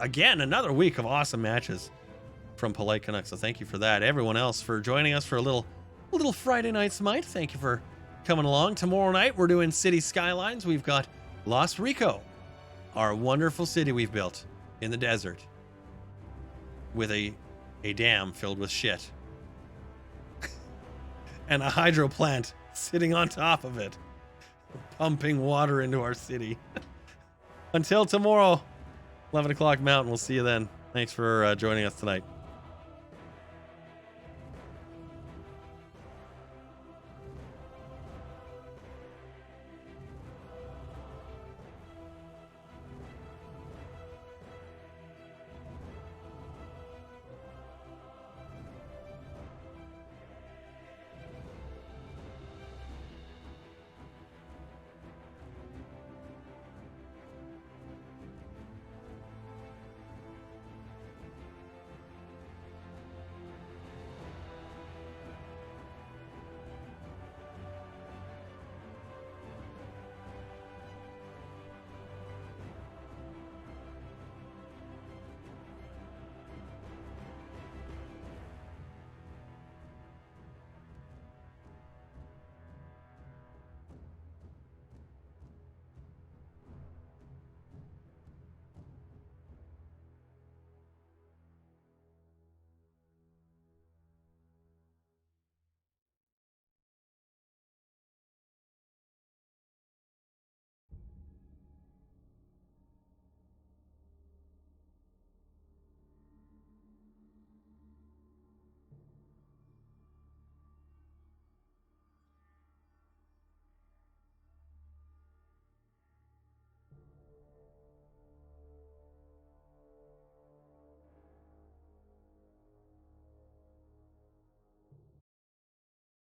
again another week of awesome matches from Polite Canuck. So thank you for that. Everyone else for joining us for a little Friday night Smite. Thank you for coming along. Tomorrow night we're doing City Skylines. We've got Los Rico, our wonderful city we've built in the desert with a dam filled with shit and a hydro plant sitting on top of it, pumping water into our city. Until tomorrow, 11 o'clock Mountain. We'll see you then. Thanks for joining us tonight.